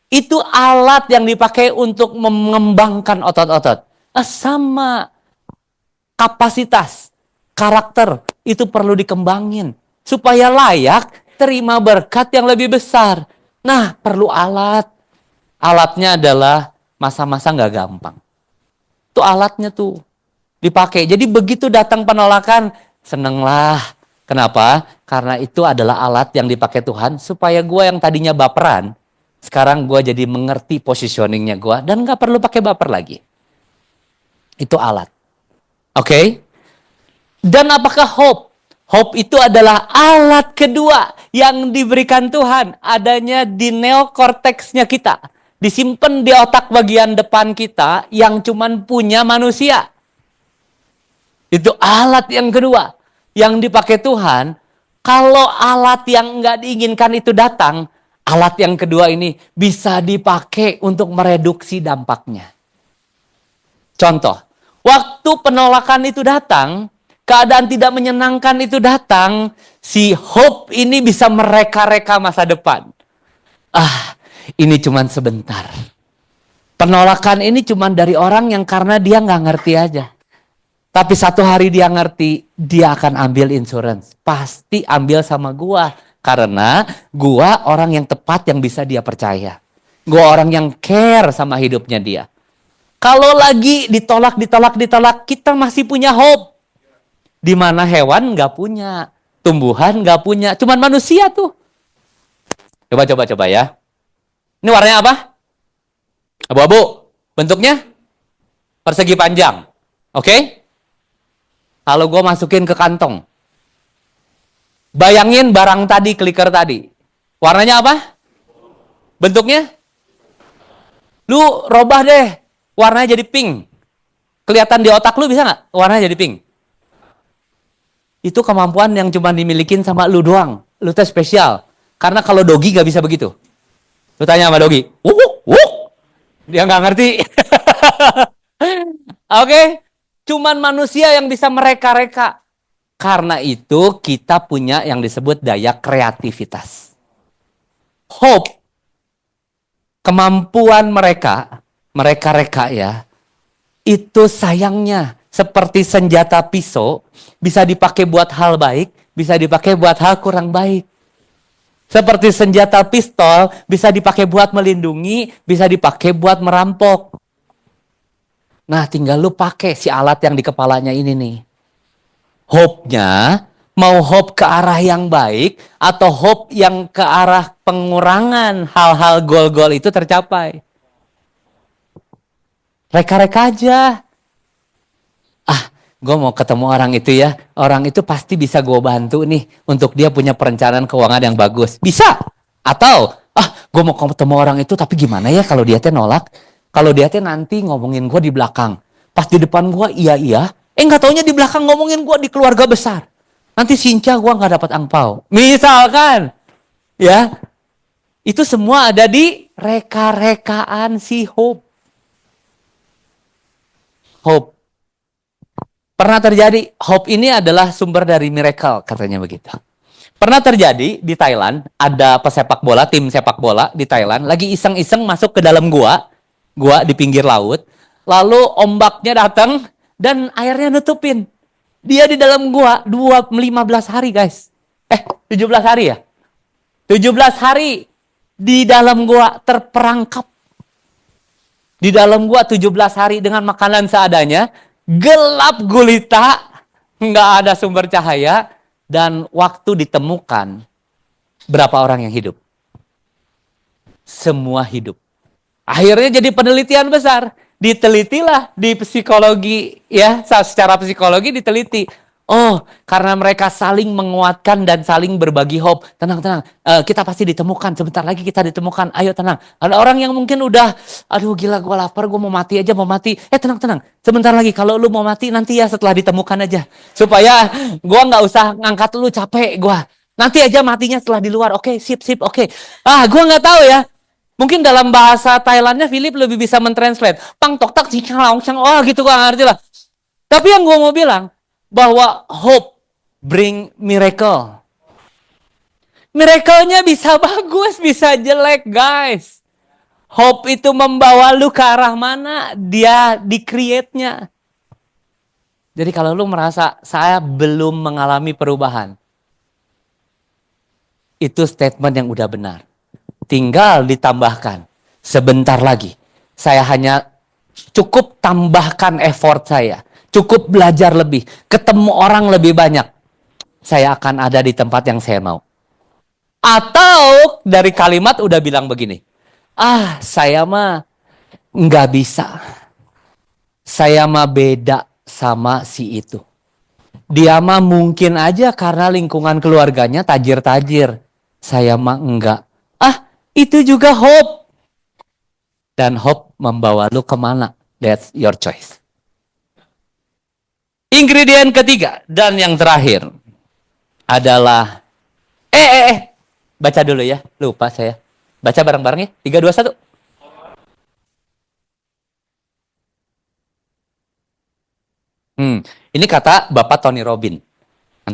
Itu alat yang dipakai untuk mengembangkan otot-otot. Sama kapasitas, karakter, itu perlu dikembangin. Supaya layak terima berkat yang lebih besar. Nah, perlu alat. Alatnya adalah masa-masa nggak gampang. Itu alatnya tuh dipakai. Jadi begitu datang penolakan, senenglah. Kenapa? Karena itu adalah alat yang dipakai Tuhan supaya gue yang tadinya baperan, sekarang gue jadi mengerti positioningnya gue dan nggak perlu pakai baper lagi. Itu alat. Oke? Dan apakah hope? Hope itu adalah alat kedua yang diberikan Tuhan. Adanya di neokorteksnya kita. Disimpan di otak bagian depan kita yang cuman punya manusia. Itu alat yang kedua yang dipakai Tuhan. Kalau alat yang nggak diinginkan itu datang, alat yang kedua ini bisa dipakai untuk mereduksi dampaknya. Contoh, waktu penolakan itu datang, keadaan tidak menyenangkan itu datang, si hope ini bisa mereka-reka masa depan. Ini cuman sebentar. Penolakan ini cuman dari orang yang karena dia nggak ngerti aja. Tapi satu hari dia ngerti, dia akan ambil insurance. Pasti ambil sama gua. Karena gua orang yang tepat yang bisa dia percaya. Gua orang yang care sama hidupnya dia. Kalau lagi ditolak, kita masih punya hope. Di mana hewan nggak punya, tumbuhan nggak punya, cuman manusia tuh. Coba ya. Ini warnanya apa? Abu-abu. Bentuknya persegi panjang. Oke? Kalau gue masukin ke kantong. Bayangin barang tadi, clicker tadi. Warnanya apa? Bentuknya? Lu robah deh. Warnanya jadi pink. Kelihatan di otak lu bisa nggak? Warnanya jadi pink. Itu kemampuan yang cuma dimilikin sama lu doang. Lu tes spesial. Karena kalau dogi nggak bisa begitu. Lu tanya sama dogi. Dia nggak ngerti. Oke. Cuman manusia yang bisa mereka-reka. Karena itu kita punya yang disebut daya kreativitas. Hope. Kemampuan mereka-reka ya. Itu sayangnya seperti senjata pisau. Bisa dipakai buat hal baik. Bisa dipakai buat hal kurang baik. Seperti senjata pistol, bisa dipakai buat melindungi, bisa dipakai buat merampok. Nah, tinggal lu pakai si alat yang di kepalanya ini nih. Hope-nya, mau hope ke arah yang baik, atau hope yang ke arah pengurangan hal-hal goal-goal itu tercapai. Reka-reka aja. Gue mau ketemu orang itu ya. Orang itu pasti bisa gue bantu nih. Untuk dia punya perencanaan keuangan yang bagus. Bisa. Atau, gue mau ketemu orang itu tapi gimana ya kalau dia nolak. Kalau dia nanti ngomongin gue di belakang. Pas di depan gue iya. Nggak taunya di belakang ngomongin gue di keluarga besar. Nanti sinca gue nggak dapat angpau. Misalkan. Ya. Itu semua ada di reka-rekaan si hope. Hope. Pernah terjadi, hope ini adalah sumber dari miracle, katanya begitu. Pernah terjadi di Thailand, ada pesepak bola, tim sepak bola di Thailand, lagi iseng-iseng masuk ke dalam gua di pinggir laut, lalu ombaknya datang, dan airnya nutupin. Dia di dalam gua 15 hari, guys. 17 hari ya? 17 hari di dalam gua terperangkap. Di dalam gua 17 hari dengan makanan seadanya, gelap gulita, nggak ada sumber cahaya, dan waktu ditemukan, berapa orang yang hidup? Semua hidup. Akhirnya jadi penelitian besar. Ditelitilah di psikologi, ya, secara psikologi diteliti. Oh, karena mereka saling menguatkan dan saling berbagi hope. Tenang. Kita pasti ditemukan. Sebentar lagi kita ditemukan. Ayo tenang. Ada orang yang mungkin udah, aduh gila gue lapar, gue mau mati aja, mau mati. Tenang. Sebentar lagi kalau lu mau mati nanti ya setelah ditemukan aja. Supaya gue nggak usah ngangkat lu, capek gue. Nanti aja matinya setelah di luar. Oke, sip, oke. Gue nggak tahu ya. Mungkin dalam bahasa Thailandnya Philip lebih bisa mentranslate. Pang tok tak cing laung cang. Oh gitu, gue ngerti lah. Tapi yang gue mau bilang, bahwa hope bring miracle. Miracle-nya bisa bagus, bisa jelek, guys. Hope itu membawa lu ke arah mana dia di-create-nya. Jadi kalau lu merasa saya belum mengalami perubahan, itu statement yang udah benar. Tinggal ditambahkan, sebentar lagi saya hanya cukup tambahkan effort saya, cukup belajar lebih, ketemu orang lebih banyak, saya akan ada di tempat yang saya mau. Atau dari kalimat udah bilang begini, saya mah nggak bisa, saya mah beda sama si itu. Dia mah mungkin aja karena lingkungan keluarganya tajir-tajir. Saya mah enggak. Itu juga hope. Dan hope membawa lu kemana? That's your choice. Ingredient ketiga dan yang terakhir adalah baca dulu ya. Lupa saya. Baca bareng-bareng ya. 3, 2, 1. Ini kata Bapak Tony Robbins.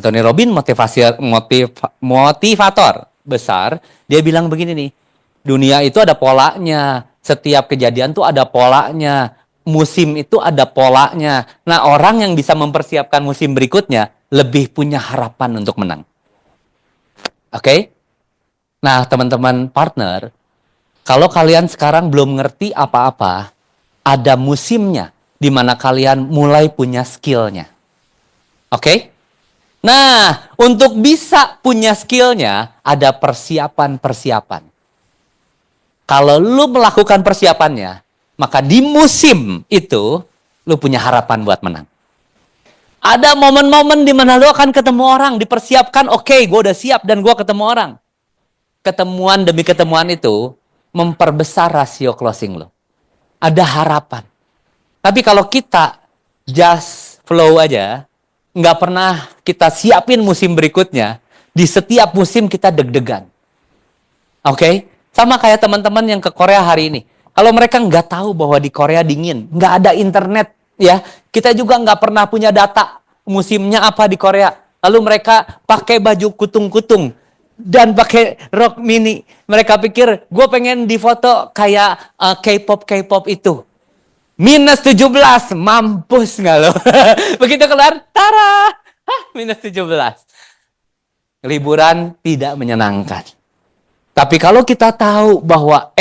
Tony Robbins motivator besar. Dia bilang begini nih. Dunia itu ada polanya. Setiap kejadian tuh ada polanya. Musim itu ada polanya. Nah, orang yang bisa mempersiapkan musim berikutnya lebih punya harapan untuk menang. Oke? Nah, teman-teman partner, kalau kalian sekarang belum ngerti apa-apa, ada musimnya di mana kalian mulai punya skillnya. Oke? Nah, untuk bisa punya skillnya, ada persiapan-persiapan. Kalau lu melakukan persiapannya, maka di musim itu, lu punya harapan buat menang. Ada momen-momen di mana lu akan ketemu orang, dipersiapkan, oke, gue udah siap dan gue ketemu orang. Ketemuan demi ketemuan itu, memperbesar rasio closing lu. Ada harapan. Tapi kalau kita just flow aja, nggak pernah kita siapin musim berikutnya, di setiap musim kita deg-degan. Oke? Sama kayak teman-teman yang ke Korea hari ini. Kalau mereka nggak tahu bahwa di Korea dingin, nggak ada internet, ya, kita juga nggak pernah punya data musimnya apa di Korea. Lalu mereka pakai baju kutung-kutung dan pakai rok mini. Mereka pikir, gue pengen difoto kayak K-pop itu. -17, mampus nggak lo? Begitu keluar, tara, -17. Liburan tidak menyenangkan. Tapi kalau kita tahu bahwa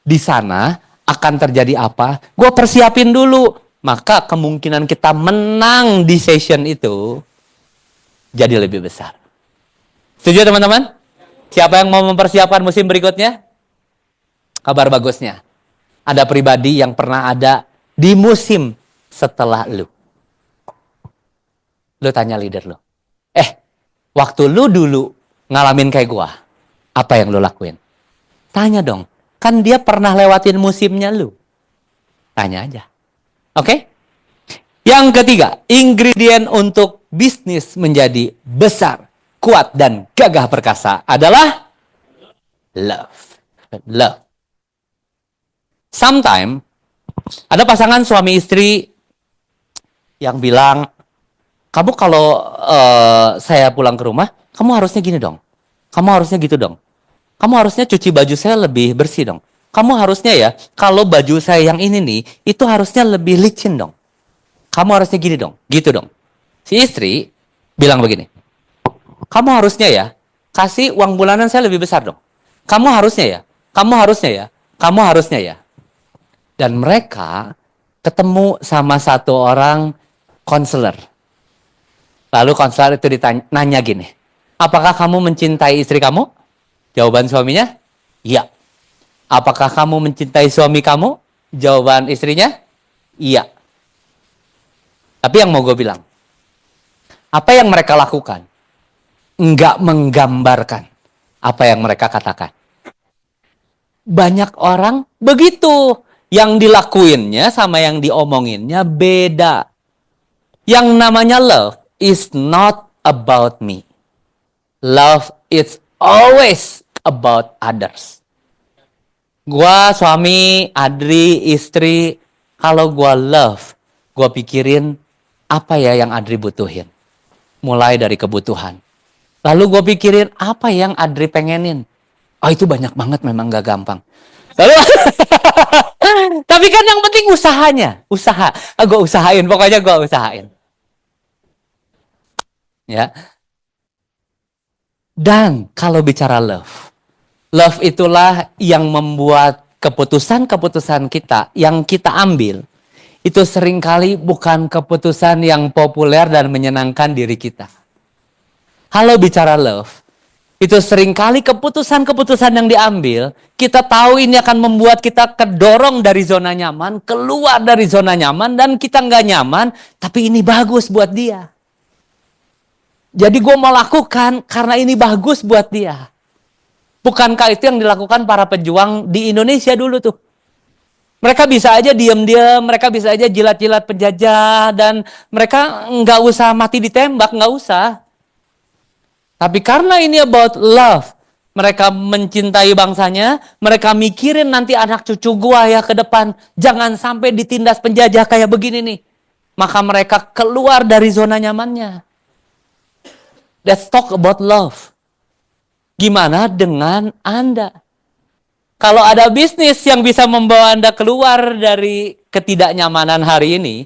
di sana akan terjadi apa, gue persiapin dulu, maka kemungkinan kita menang di session itu jadi lebih besar. Setuju teman-teman? Siapa yang mau mempersiapkan musim berikutnya? Kabar bagusnya, ada pribadi yang pernah ada di musim setelah lu. Lu tanya leader lu, waktu lu dulu ngalamin kayak gua, apa yang lu lakuin? Tanya dong, kan dia pernah lewatin musimnya lu. Tanya aja. Oke? Yang ketiga, ingredient untuk bisnis menjadi besar, kuat, dan gagah perkasa adalah love. Love. Sometimes, ada pasangan suami istri yang bilang, kamu kalau saya pulang ke rumah, kamu harusnya gini dong. Kamu harusnya gitu dong. Kamu harusnya cuci baju saya lebih bersih dong. Kamu harusnya ya, kalau baju saya yang ini nih, itu harusnya lebih licin dong. Kamu harusnya gini dong, gitu dong. Si istri bilang begini, kamu harusnya ya, kasih uang bulanan saya lebih besar dong. Kamu harusnya ya, kamu harusnya ya, kamu harusnya ya. Dan mereka ketemu sama satu orang konselor. Lalu konselor itu nanya gini, apakah kamu mencintai istri kamu? Jawaban suaminya, iya. Apakah kamu mencintai suami kamu? Jawaban istrinya, iya. Tapi yang mau gue bilang, apa yang mereka lakukan nggak menggambarkan apa yang mereka katakan. Banyak orang begitu. Yang dilakuinnya sama yang diomonginnya beda. Yang namanya love is not about me. Love is always about others. Gua suami, Adri, istri, kalau gua love, gua pikirin apa ya yang Adri butuhin. Mulai dari kebutuhan. Lalu gua pikirin apa yang Adri pengenin. Oh itu banyak banget, memang gak gampang. Lalu, tapi kan yang penting usahanya. Usaha. Gue usahain, pokoknya gue usahain. Ya. Dan kalau bicara love. Love itulah yang membuat keputusan-keputusan kita yang kita ambil. Itu seringkali bukan keputusan yang populer dan menyenangkan diri kita. Kalau bicara love. Itu seringkali keputusan-keputusan yang diambil. Kita tahu ini akan membuat kita kedorong dari zona nyaman. Keluar dari zona nyaman. Dan kita nggak nyaman. Tapi ini bagus buat dia. Jadi gue mau lakukan karena ini bagus buat dia. Bukankah itu yang dilakukan para pejuang di Indonesia dulu tuh? Mereka bisa aja diam-diam, mereka bisa aja jilat-jilat penjajah, dan mereka nggak usah mati ditembak, nggak usah. Tapi karena ini about love, mereka mencintai bangsanya, mereka mikirin nanti anak cucu gua ya ke depan, jangan sampai ditindas penjajah kayak begini nih. Maka mereka keluar dari zona nyamannya. Let's talk about love. Gimana dengan Anda? Kalau ada bisnis yang bisa membawa Anda keluar dari ketidaknyamanan hari ini,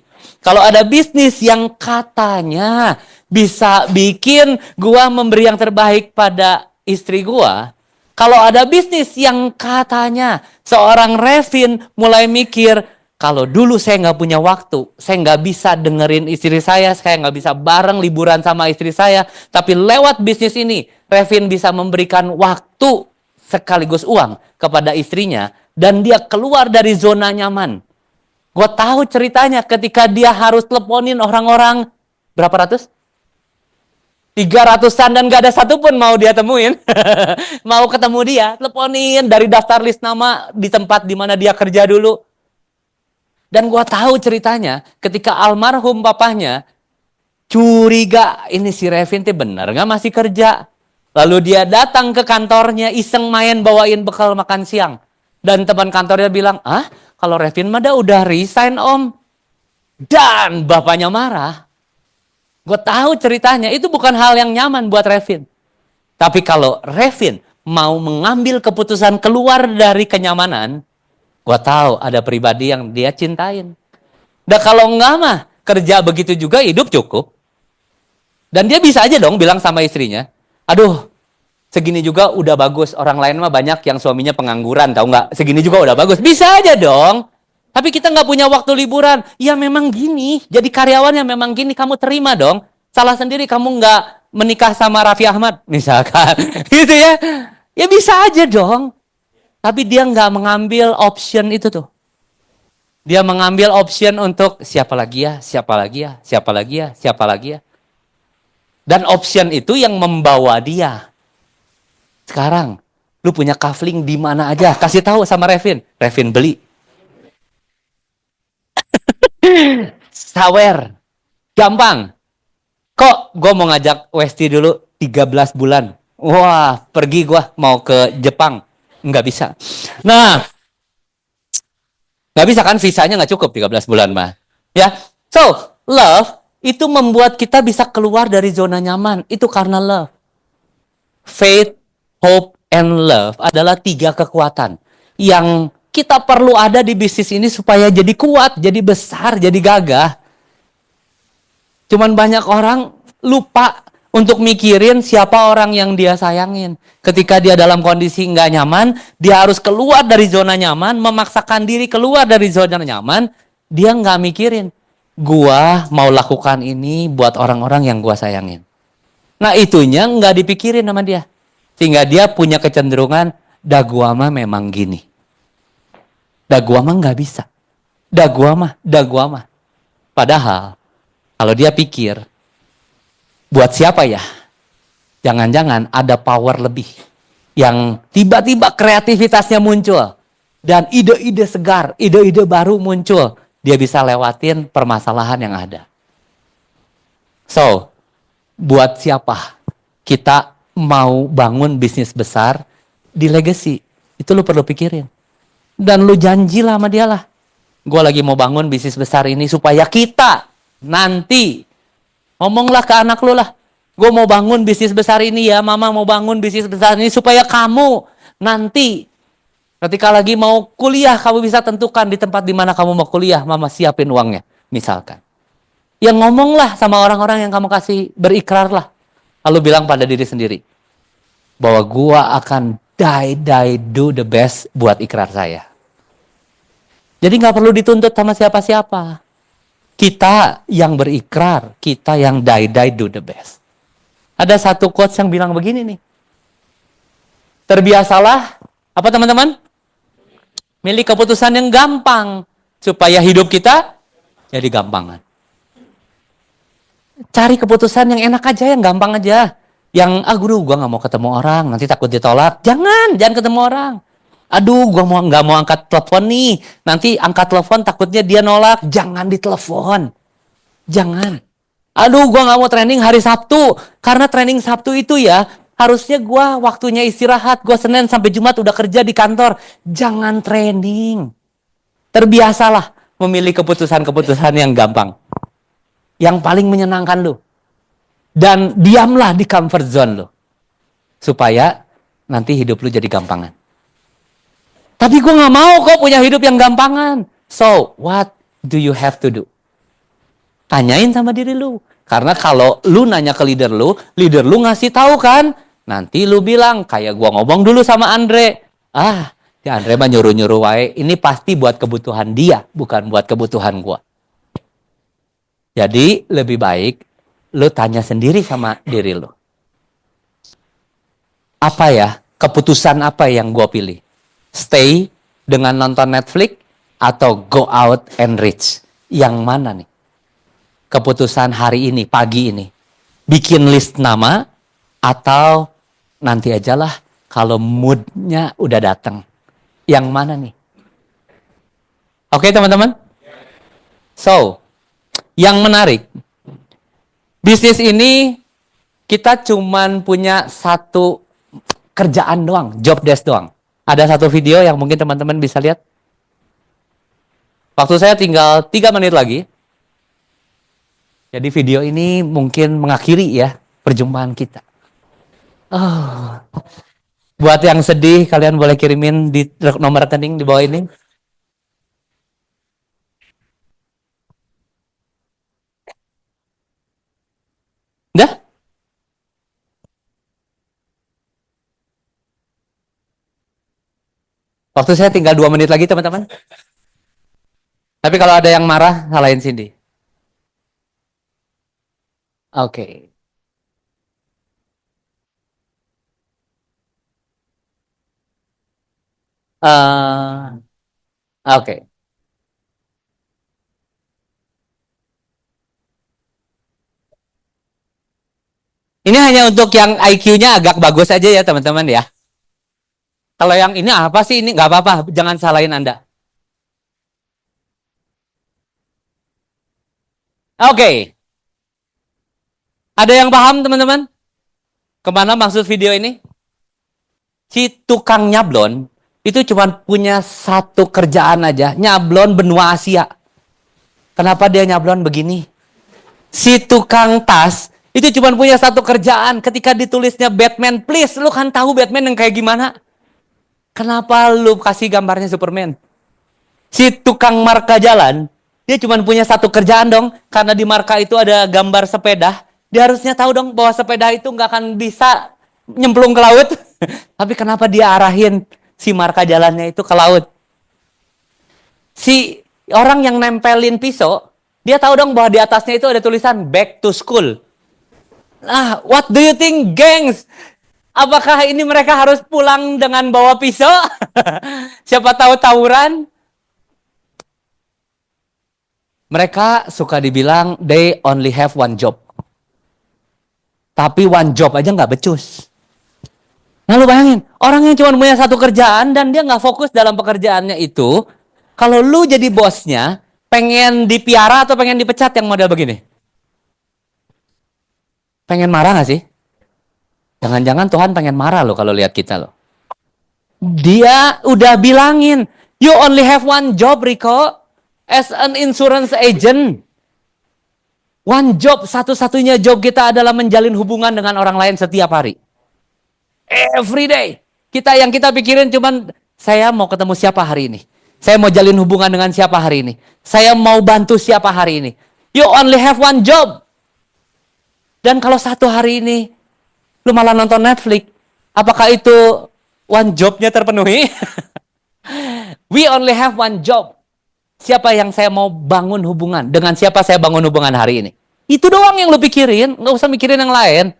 kalau ada bisnis yang katanya bisa bikin gua memberi yang terbaik pada istri gua, kalau ada bisnis yang katanya seorang Revin mulai mikir, kalau dulu saya nggak punya waktu, saya nggak bisa dengerin istri saya nggak bisa bareng liburan sama istri saya, tapi lewat bisnis ini, Revin bisa memberikan waktu sekaligus uang kepada istrinya, dan dia keluar dari zona nyaman. Gue tahu ceritanya ketika dia harus teleponin orang-orang, berapa ratus? 300-an, dan gak ada satupun mau dia temuin. Mau ketemu dia, teleponin dari daftar list nama di tempat di mana dia kerja dulu. Dan gue tahu ceritanya ketika almarhum papahnya curiga, ini si Revin tuh bener gak masih kerja? Lalu dia datang ke kantornya, iseng main bawain bekal makan siang. Dan teman kantornya bilang, kalau Revin mah udah resign om. Dan bapaknya marah. Gue tahu ceritanya, itu bukan hal yang nyaman buat Revin. Tapi kalau Revin mau mengambil keputusan keluar dari kenyamanan, gue tahu ada pribadi yang dia cintain. Dan kalau enggak mah, kerja begitu juga hidup cukup. Dan dia bisa aja dong bilang sama istrinya, aduh, segini juga udah bagus. Orang lain mah banyak yang suaminya pengangguran, tahu nggak? Segini juga udah bagus. Bisa aja dong. Tapi kita nggak punya waktu liburan. Ya memang gini. Jadi karyawannya memang gini. Kamu terima dong. Salah sendiri kamu nggak menikah sama Raffi Ahmad, misalkan. Gitu ya. Ya bisa aja dong. Tapi dia nggak mengambil option itu tuh. Dia mengambil option untuk siapa lagi ya, siapa lagi ya, siapa lagi ya, siapa lagi ya. Dan option itu yang membawa dia. Sekarang, lu punya kafling di mana aja. Kasih tahu sama Revin. Revin beli. Sawer. Gampang. Kok gue mau ngajak Westi dulu 13 bulan. Wah, pergi gue mau ke Jepang. Nggak bisa. Nah, nggak bisa kan, visanya nggak cukup 13 bulan mah. Ya, so, love itu membuat kita bisa keluar dari zona nyaman. Itu karena love. Faith, hope, and love adalah 3 kekuatan yang kita perlu ada di bisnis ini supaya jadi kuat, jadi besar, jadi gagah. Cuman banyak orang lupa untuk mikirin siapa orang yang dia sayangin. Ketika dia dalam kondisi nggak nyaman, dia harus keluar dari zona nyaman, memaksakan diri keluar dari zona nyaman. Dia nggak mikirin, gua mau lakukan ini buat orang-orang yang gua sayangin. Nah itunya nggak dipikirin sama dia. Sehingga dia punya kecenderungan, dah gua mah memang gini. Dah gua mah nggak bisa. Dah gua mah. Padahal, kalau dia pikir, buat siapa ya? Jangan-jangan ada power lebih. Yang tiba-tiba kreativitasnya muncul. Dan ide-ide segar, ide-ide baru muncul. Dia bisa lewatin permasalahan yang ada. So, buat siapa kita mau bangun bisnis besar di legacy. Itu lu perlu pikirin. Dan lu janjilah sama dia lah. Gue lagi mau bangun bisnis besar ini supaya kita nanti. Ngomonglah ke anak lu lah. Gue mau bangun bisnis besar ini ya. Mama mau bangun bisnis besar ini supaya kamu nanti. Ketika lagi mau kuliah, kamu bisa tentukan di tempat di mana kamu mau kuliah. Mama siapin uangnya. Misalkan. Yang ngomonglah sama orang-orang yang kamu kasih. Berikrar lah. Lalu bilang pada diri sendiri. Bahwa gue akan do the best buat ikrar saya. Jadi nggak perlu dituntut sama siapa-siapa. Kita yang berikrar, kita yang do the best. Ada satu quotes yang bilang begini nih. Terbiasalah, apa teman-teman? Milih keputusan yang gampang. Supaya hidup kita jadi gampangan. Cari keputusan yang enak aja, yang gampang aja. Yang, guru, gue nggak mau ketemu orang, nanti takut ditolak. Jangan ketemu orang. Aduh, gue nggak mau angkat telepon nih. Nanti angkat telepon takutnya dia nolak. Jangan ditelepon. Jangan. Aduh, gue nggak mau training hari Sabtu. Karena training Sabtu itu ya, harusnya gue waktunya istirahat. Gue Senin sampai Jumat udah kerja di kantor. Jangan training. Terbiasalah memilih keputusan-keputusan yang gampang. Yang paling menyenangkan lu. Dan diamlah di comfort zone lu. Supaya nanti hidup lu jadi gampangan. Tapi gue gak mau kok punya hidup yang gampangan. So, what do you have to do? Tanyain sama diri lu. Karena kalau lu nanya ke leader lu ngasih tahu kan. Nanti lu bilang, kayak gue ngomong dulu sama Andre. Si Andre mah nyuruh-nyuruh wae. Ini pasti buat kebutuhan dia, bukan buat kebutuhan gue. Jadi, lebih baik lu tanya sendiri sama diri lu. Apa ya? Keputusan apa yang gue pilih? Stay dengan nonton Netflix atau go out and reach? Yang mana nih? Keputusan hari ini, pagi ini. Bikin list nama atau nanti ajalah kalau moodnya udah datang. Yang mana nih? Oke teman-teman? So, yang menarik. Bisnis ini kita cuman punya satu kerjaan doang, job desk doang. Ada satu video yang mungkin teman-teman bisa lihat. Waktu saya tinggal 3 menit lagi. Jadi video ini mungkin mengakhiri ya perjumpaan kita. Buat yang sedih, kalian boleh kirimin di nomor rekening di bawah ini. Udah? Waktu saya tinggal 2 menit lagi teman-teman. Tapi kalau ada yang marah, salahin Cindy. Oke. Oke. Ini hanya untuk yang IQ-nya agak bagus aja ya teman-teman ya. Kalau yang ini apa sih? Ini nggak apa-apa. Jangan salahin Anda. Oke. Ada yang paham teman-teman? Kemana maksud video ini? Si tukang nyablon itu cuma punya satu kerjaan aja. Nyablon benua Asia. Kenapa dia nyablon begini? Si tukang tas itu cuma punya satu kerjaan. Ketika ditulisnya Batman, please. Lu kan tahu Batman yang kayak gimana? Kenapa lu kasih gambarnya Superman? Si tukang marka jalan, dia cuma punya satu kerjaan dong. Karena di marka itu ada gambar sepeda. Dia harusnya tahu dong bahwa sepeda itu nggak akan bisa nyemplung ke laut. Tapi kenapa dia arahin si marka jalannya itu ke laut? Si orang yang nempelin pisau, dia tahu dong bahwa di atasnya itu ada tulisan back to school. Nah, what do you think, gengs? Apakah ini mereka harus pulang dengan bawa pisau? Siapa tahu tawuran? Mereka suka dibilang they only have one job. Tapi one job aja nggak becus. Nah lu bayangin, orang yang cuma punya satu kerjaan dan dia nggak fokus dalam pekerjaannya itu, kalau lu jadi bosnya, pengen dipiara atau pengen dipecat yang model begini? Pengen marah nggak sih? Jangan-jangan Tuhan pengen marah loh kalau lihat kita loh. Dia udah bilangin, you only have one job, Rico. As an insurance agent. One job, satu-satunya job kita adalah menjalin hubungan dengan orang lain setiap hari. Every day. Yang kita pikirin cuman, saya mau ketemu siapa hari ini? Saya mau jalin hubungan dengan siapa hari ini? Saya mau bantu siapa hari ini? You only have one job. Dan kalau satu hari ini, lu malah nonton Netflix, apakah itu one jobnya terpenuhi? We only have one job. Siapa yang saya mau bangun hubungan? Dengan siapa saya bangun hubungan hari ini? Itu doang yang lu pikirin, nggak usah mikirin yang lain.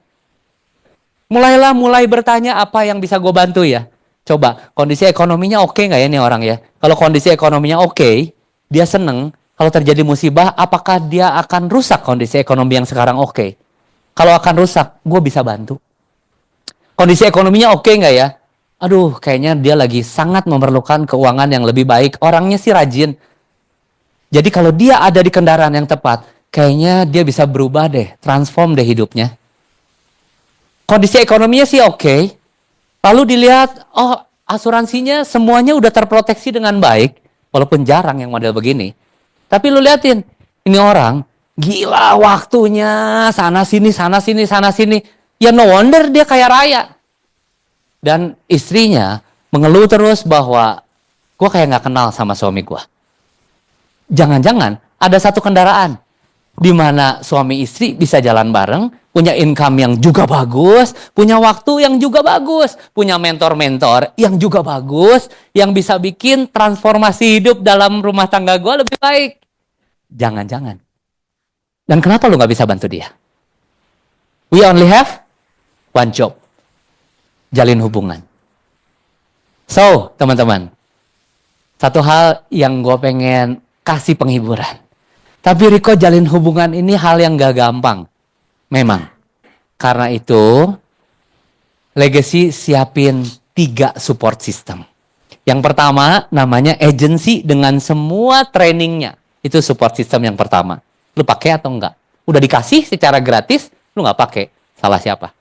Mulai bertanya apa yang bisa gue bantu ya. Coba, kondisi ekonominya oke nggak ya nih orang ya? Kalau kondisi ekonominya oke, dia seneng. Kalau terjadi musibah, apakah dia akan rusak kondisi ekonomi yang sekarang oke? Kalau akan rusak, gue bisa bantu. Kondisi ekonominya oke nggak ya? Aduh, kayaknya dia lagi sangat memerlukan keuangan yang lebih baik. Orangnya sih rajin. Jadi kalau dia ada di kendaraan yang tepat, kayaknya dia bisa berubah deh, transform deh hidupnya. Kondisi ekonominya sih oke. Lalu dilihat, oh asuransinya semuanya udah terproteksi dengan baik. Walaupun jarang yang model begini. Tapi lu liatin, ini orang gila waktunya, sana sini, sana sini, sana sini. Ya no wonder dia kaya raya. Dan istrinya mengeluh terus bahwa gue kayak gak kenal sama suami gue. Jangan-jangan ada satu kendaraan di mana suami istri bisa jalan bareng, punya income yang juga bagus, punya waktu yang juga bagus, punya mentor-mentor yang juga bagus, yang bisa bikin transformasi hidup dalam rumah tangga gue lebih baik. Jangan-jangan. Dan kenapa lu gak bisa bantu dia? We only have one job. Jalin hubungan. So, teman-teman. Satu hal yang gue pengen kasih penghiburan. Tapi Rico, jalin hubungan ini hal yang gak gampang. Memang. Karena itu, Legacy siapin 3 support system. Yang pertama, namanya agency dengan semua trainingnya. Itu support system yang pertama. Lu pakai atau enggak? Udah dikasih secara gratis, lu gak pakai. Salah siapa?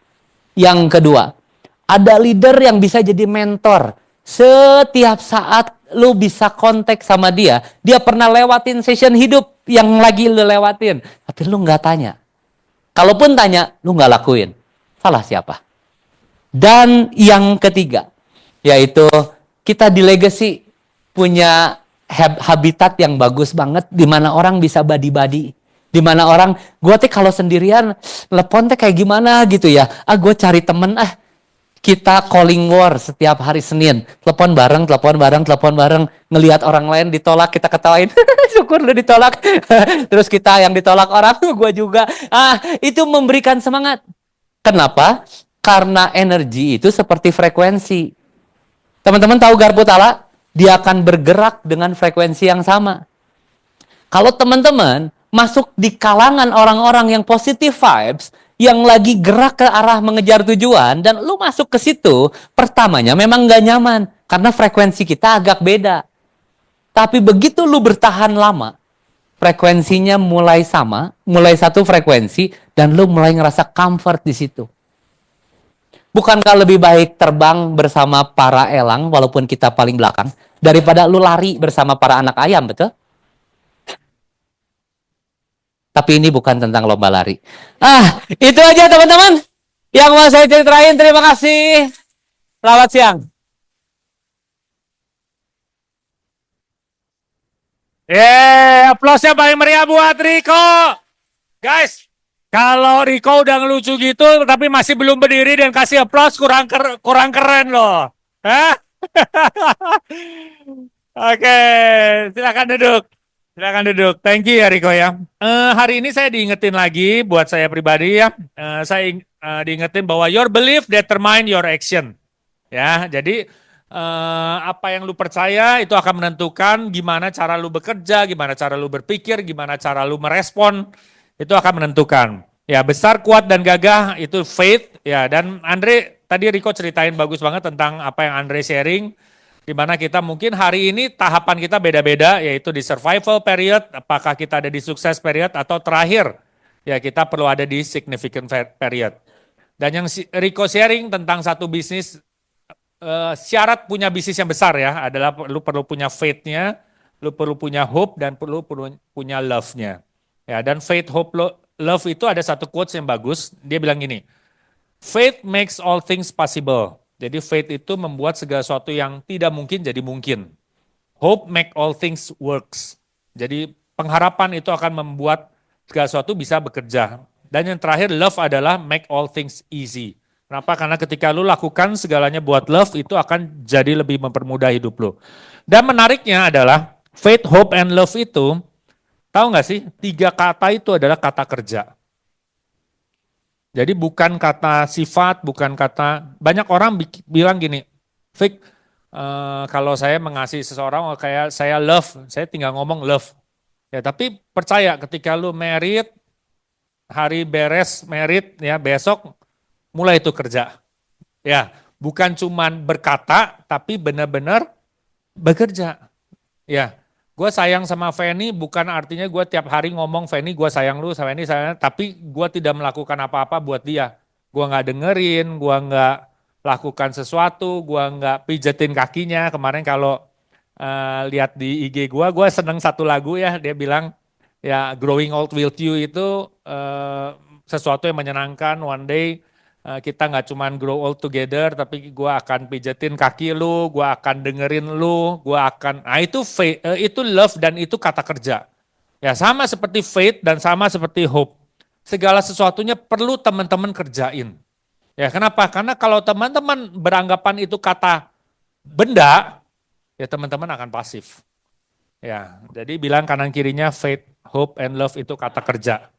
Yang kedua, ada leader yang bisa jadi mentor. Setiap saat lu bisa kontak sama dia. Dia pernah lewatin session hidup yang lagi lu lewatin. Tapi lu nggak tanya. Kalaupun tanya, lu nggak lakuin. Salah siapa? Dan yang ketiga, yaitu kita di Legacy punya habitat yang bagus banget. Di mana orang bisa badi-badi. Di mana orang, gue teh kalau sendirian, telepon teh kayak gimana gitu ya. Gue cari temen, kita calling war setiap hari Senin. Telepon bareng. Ngelihat orang lain ditolak, kita ketawain. Syukur lu ditolak. Terus kita yang ditolak orang, gue juga. Itu memberikan semangat. Kenapa? Karena energi itu seperti frekuensi. Teman-teman tahu garpu tala? Dia akan bergerak dengan frekuensi yang sama. Kalau teman-teman masuk di kalangan orang-orang yang positive vibes, yang lagi gerak ke arah mengejar tujuan, dan lu masuk ke situ, pertamanya memang gak nyaman, karena frekuensi kita agak beda. Tapi begitu lu bertahan lama, frekuensinya mulai sama, mulai satu frekuensi, dan lu mulai ngerasa comfort di situ. Bukankah lebih baik terbang bersama para elang, walaupun kita paling belakang, daripada lu lari bersama para anak ayam, betul? Tapi ini bukan tentang lomba lari. Itu aja teman-teman yang mau saya ceritain. Terima kasih. Selamat siang. Aplausnya paling meriah buat Rico. Guys, kalau Rico udah ngelucu gitu, tapi masih belum berdiri dan kasih aplaus, kurang keren loh. Hah? Oke, silakan duduk. Silakan duduk. Thank you ya Rico ya. Hari ini saya diingetin lagi buat saya pribadi ya. Saya diingetin bahwa your belief determine your action. Ya, jadi apa yang lu percaya itu akan menentukan gimana cara lu bekerja, gimana cara lu berpikir, gimana cara lu merespon. Itu akan menentukan. Ya, besar, kuat dan gagah itu faith ya. Dan Andre tadi Rico ceritain bagus banget tentang apa yang Andre sharing. Di mana kita mungkin hari ini tahapan kita beda-beda, yaitu di survival period, apakah kita ada di sukses period, atau terakhir, ya kita perlu ada di significant period. Dan yang Rico sharing tentang satu bisnis, syarat punya bisnis yang besar ya adalah lu perlu punya faith-nya, lu perlu punya hope dan perlu punya love-nya. Ya, dan faith, hope, love itu ada satu quotes yang bagus. Dia bilang gini, faith makes all things possible. Jadi faith itu membuat segala sesuatu yang tidak mungkin jadi mungkin. Hope make all things works. Jadi pengharapan itu akan membuat segala sesuatu bisa bekerja. Dan yang terakhir love adalah make all things easy. Kenapa? Karena ketika lu lakukan segalanya buat love, itu akan jadi lebih mempermudah hidup lu. Dan menariknya adalah faith, hope, and love itu, tahu nggak sih, 3 kata itu adalah kata kerja. Jadi bukan kata sifat, bukan kata, banyak orang bilang gini, Fik, kalau saya mengasihi seseorang, kayak saya love, saya tinggal ngomong love. Ya, tapi percaya ketika lu married, hari beres married, ya besok mulai itu kerja. Ya, bukan cuman berkata, tapi benar-benar bekerja. Ya, gue sayang sama Feni bukan artinya gue tiap hari ngomong Feni gue sayang lu, Feni sayang, tapi gue tidak melakukan apa-apa buat dia. Gue nggak dengerin, gue nggak lakukan sesuatu, gue nggak pijetin kakinya. Kemarin kalau lihat di IG gue seneng satu lagu ya, dia bilang ya Growing Old With You itu sesuatu yang menyenangkan. One day kita nggak cuman grow old together, tapi gue akan pijetin kaki lu, gue akan dengerin lu, gue akan, nah itu faith, itu love dan itu kata kerja. Ya sama seperti faith dan sama seperti hope. Segala sesuatunya perlu teman-teman kerjain. Ya kenapa? Karena kalau teman-teman beranggapan itu kata benda, ya teman-teman akan pasif. Ya, jadi bilang kanan kirinya faith, hope, and love itu kata kerja.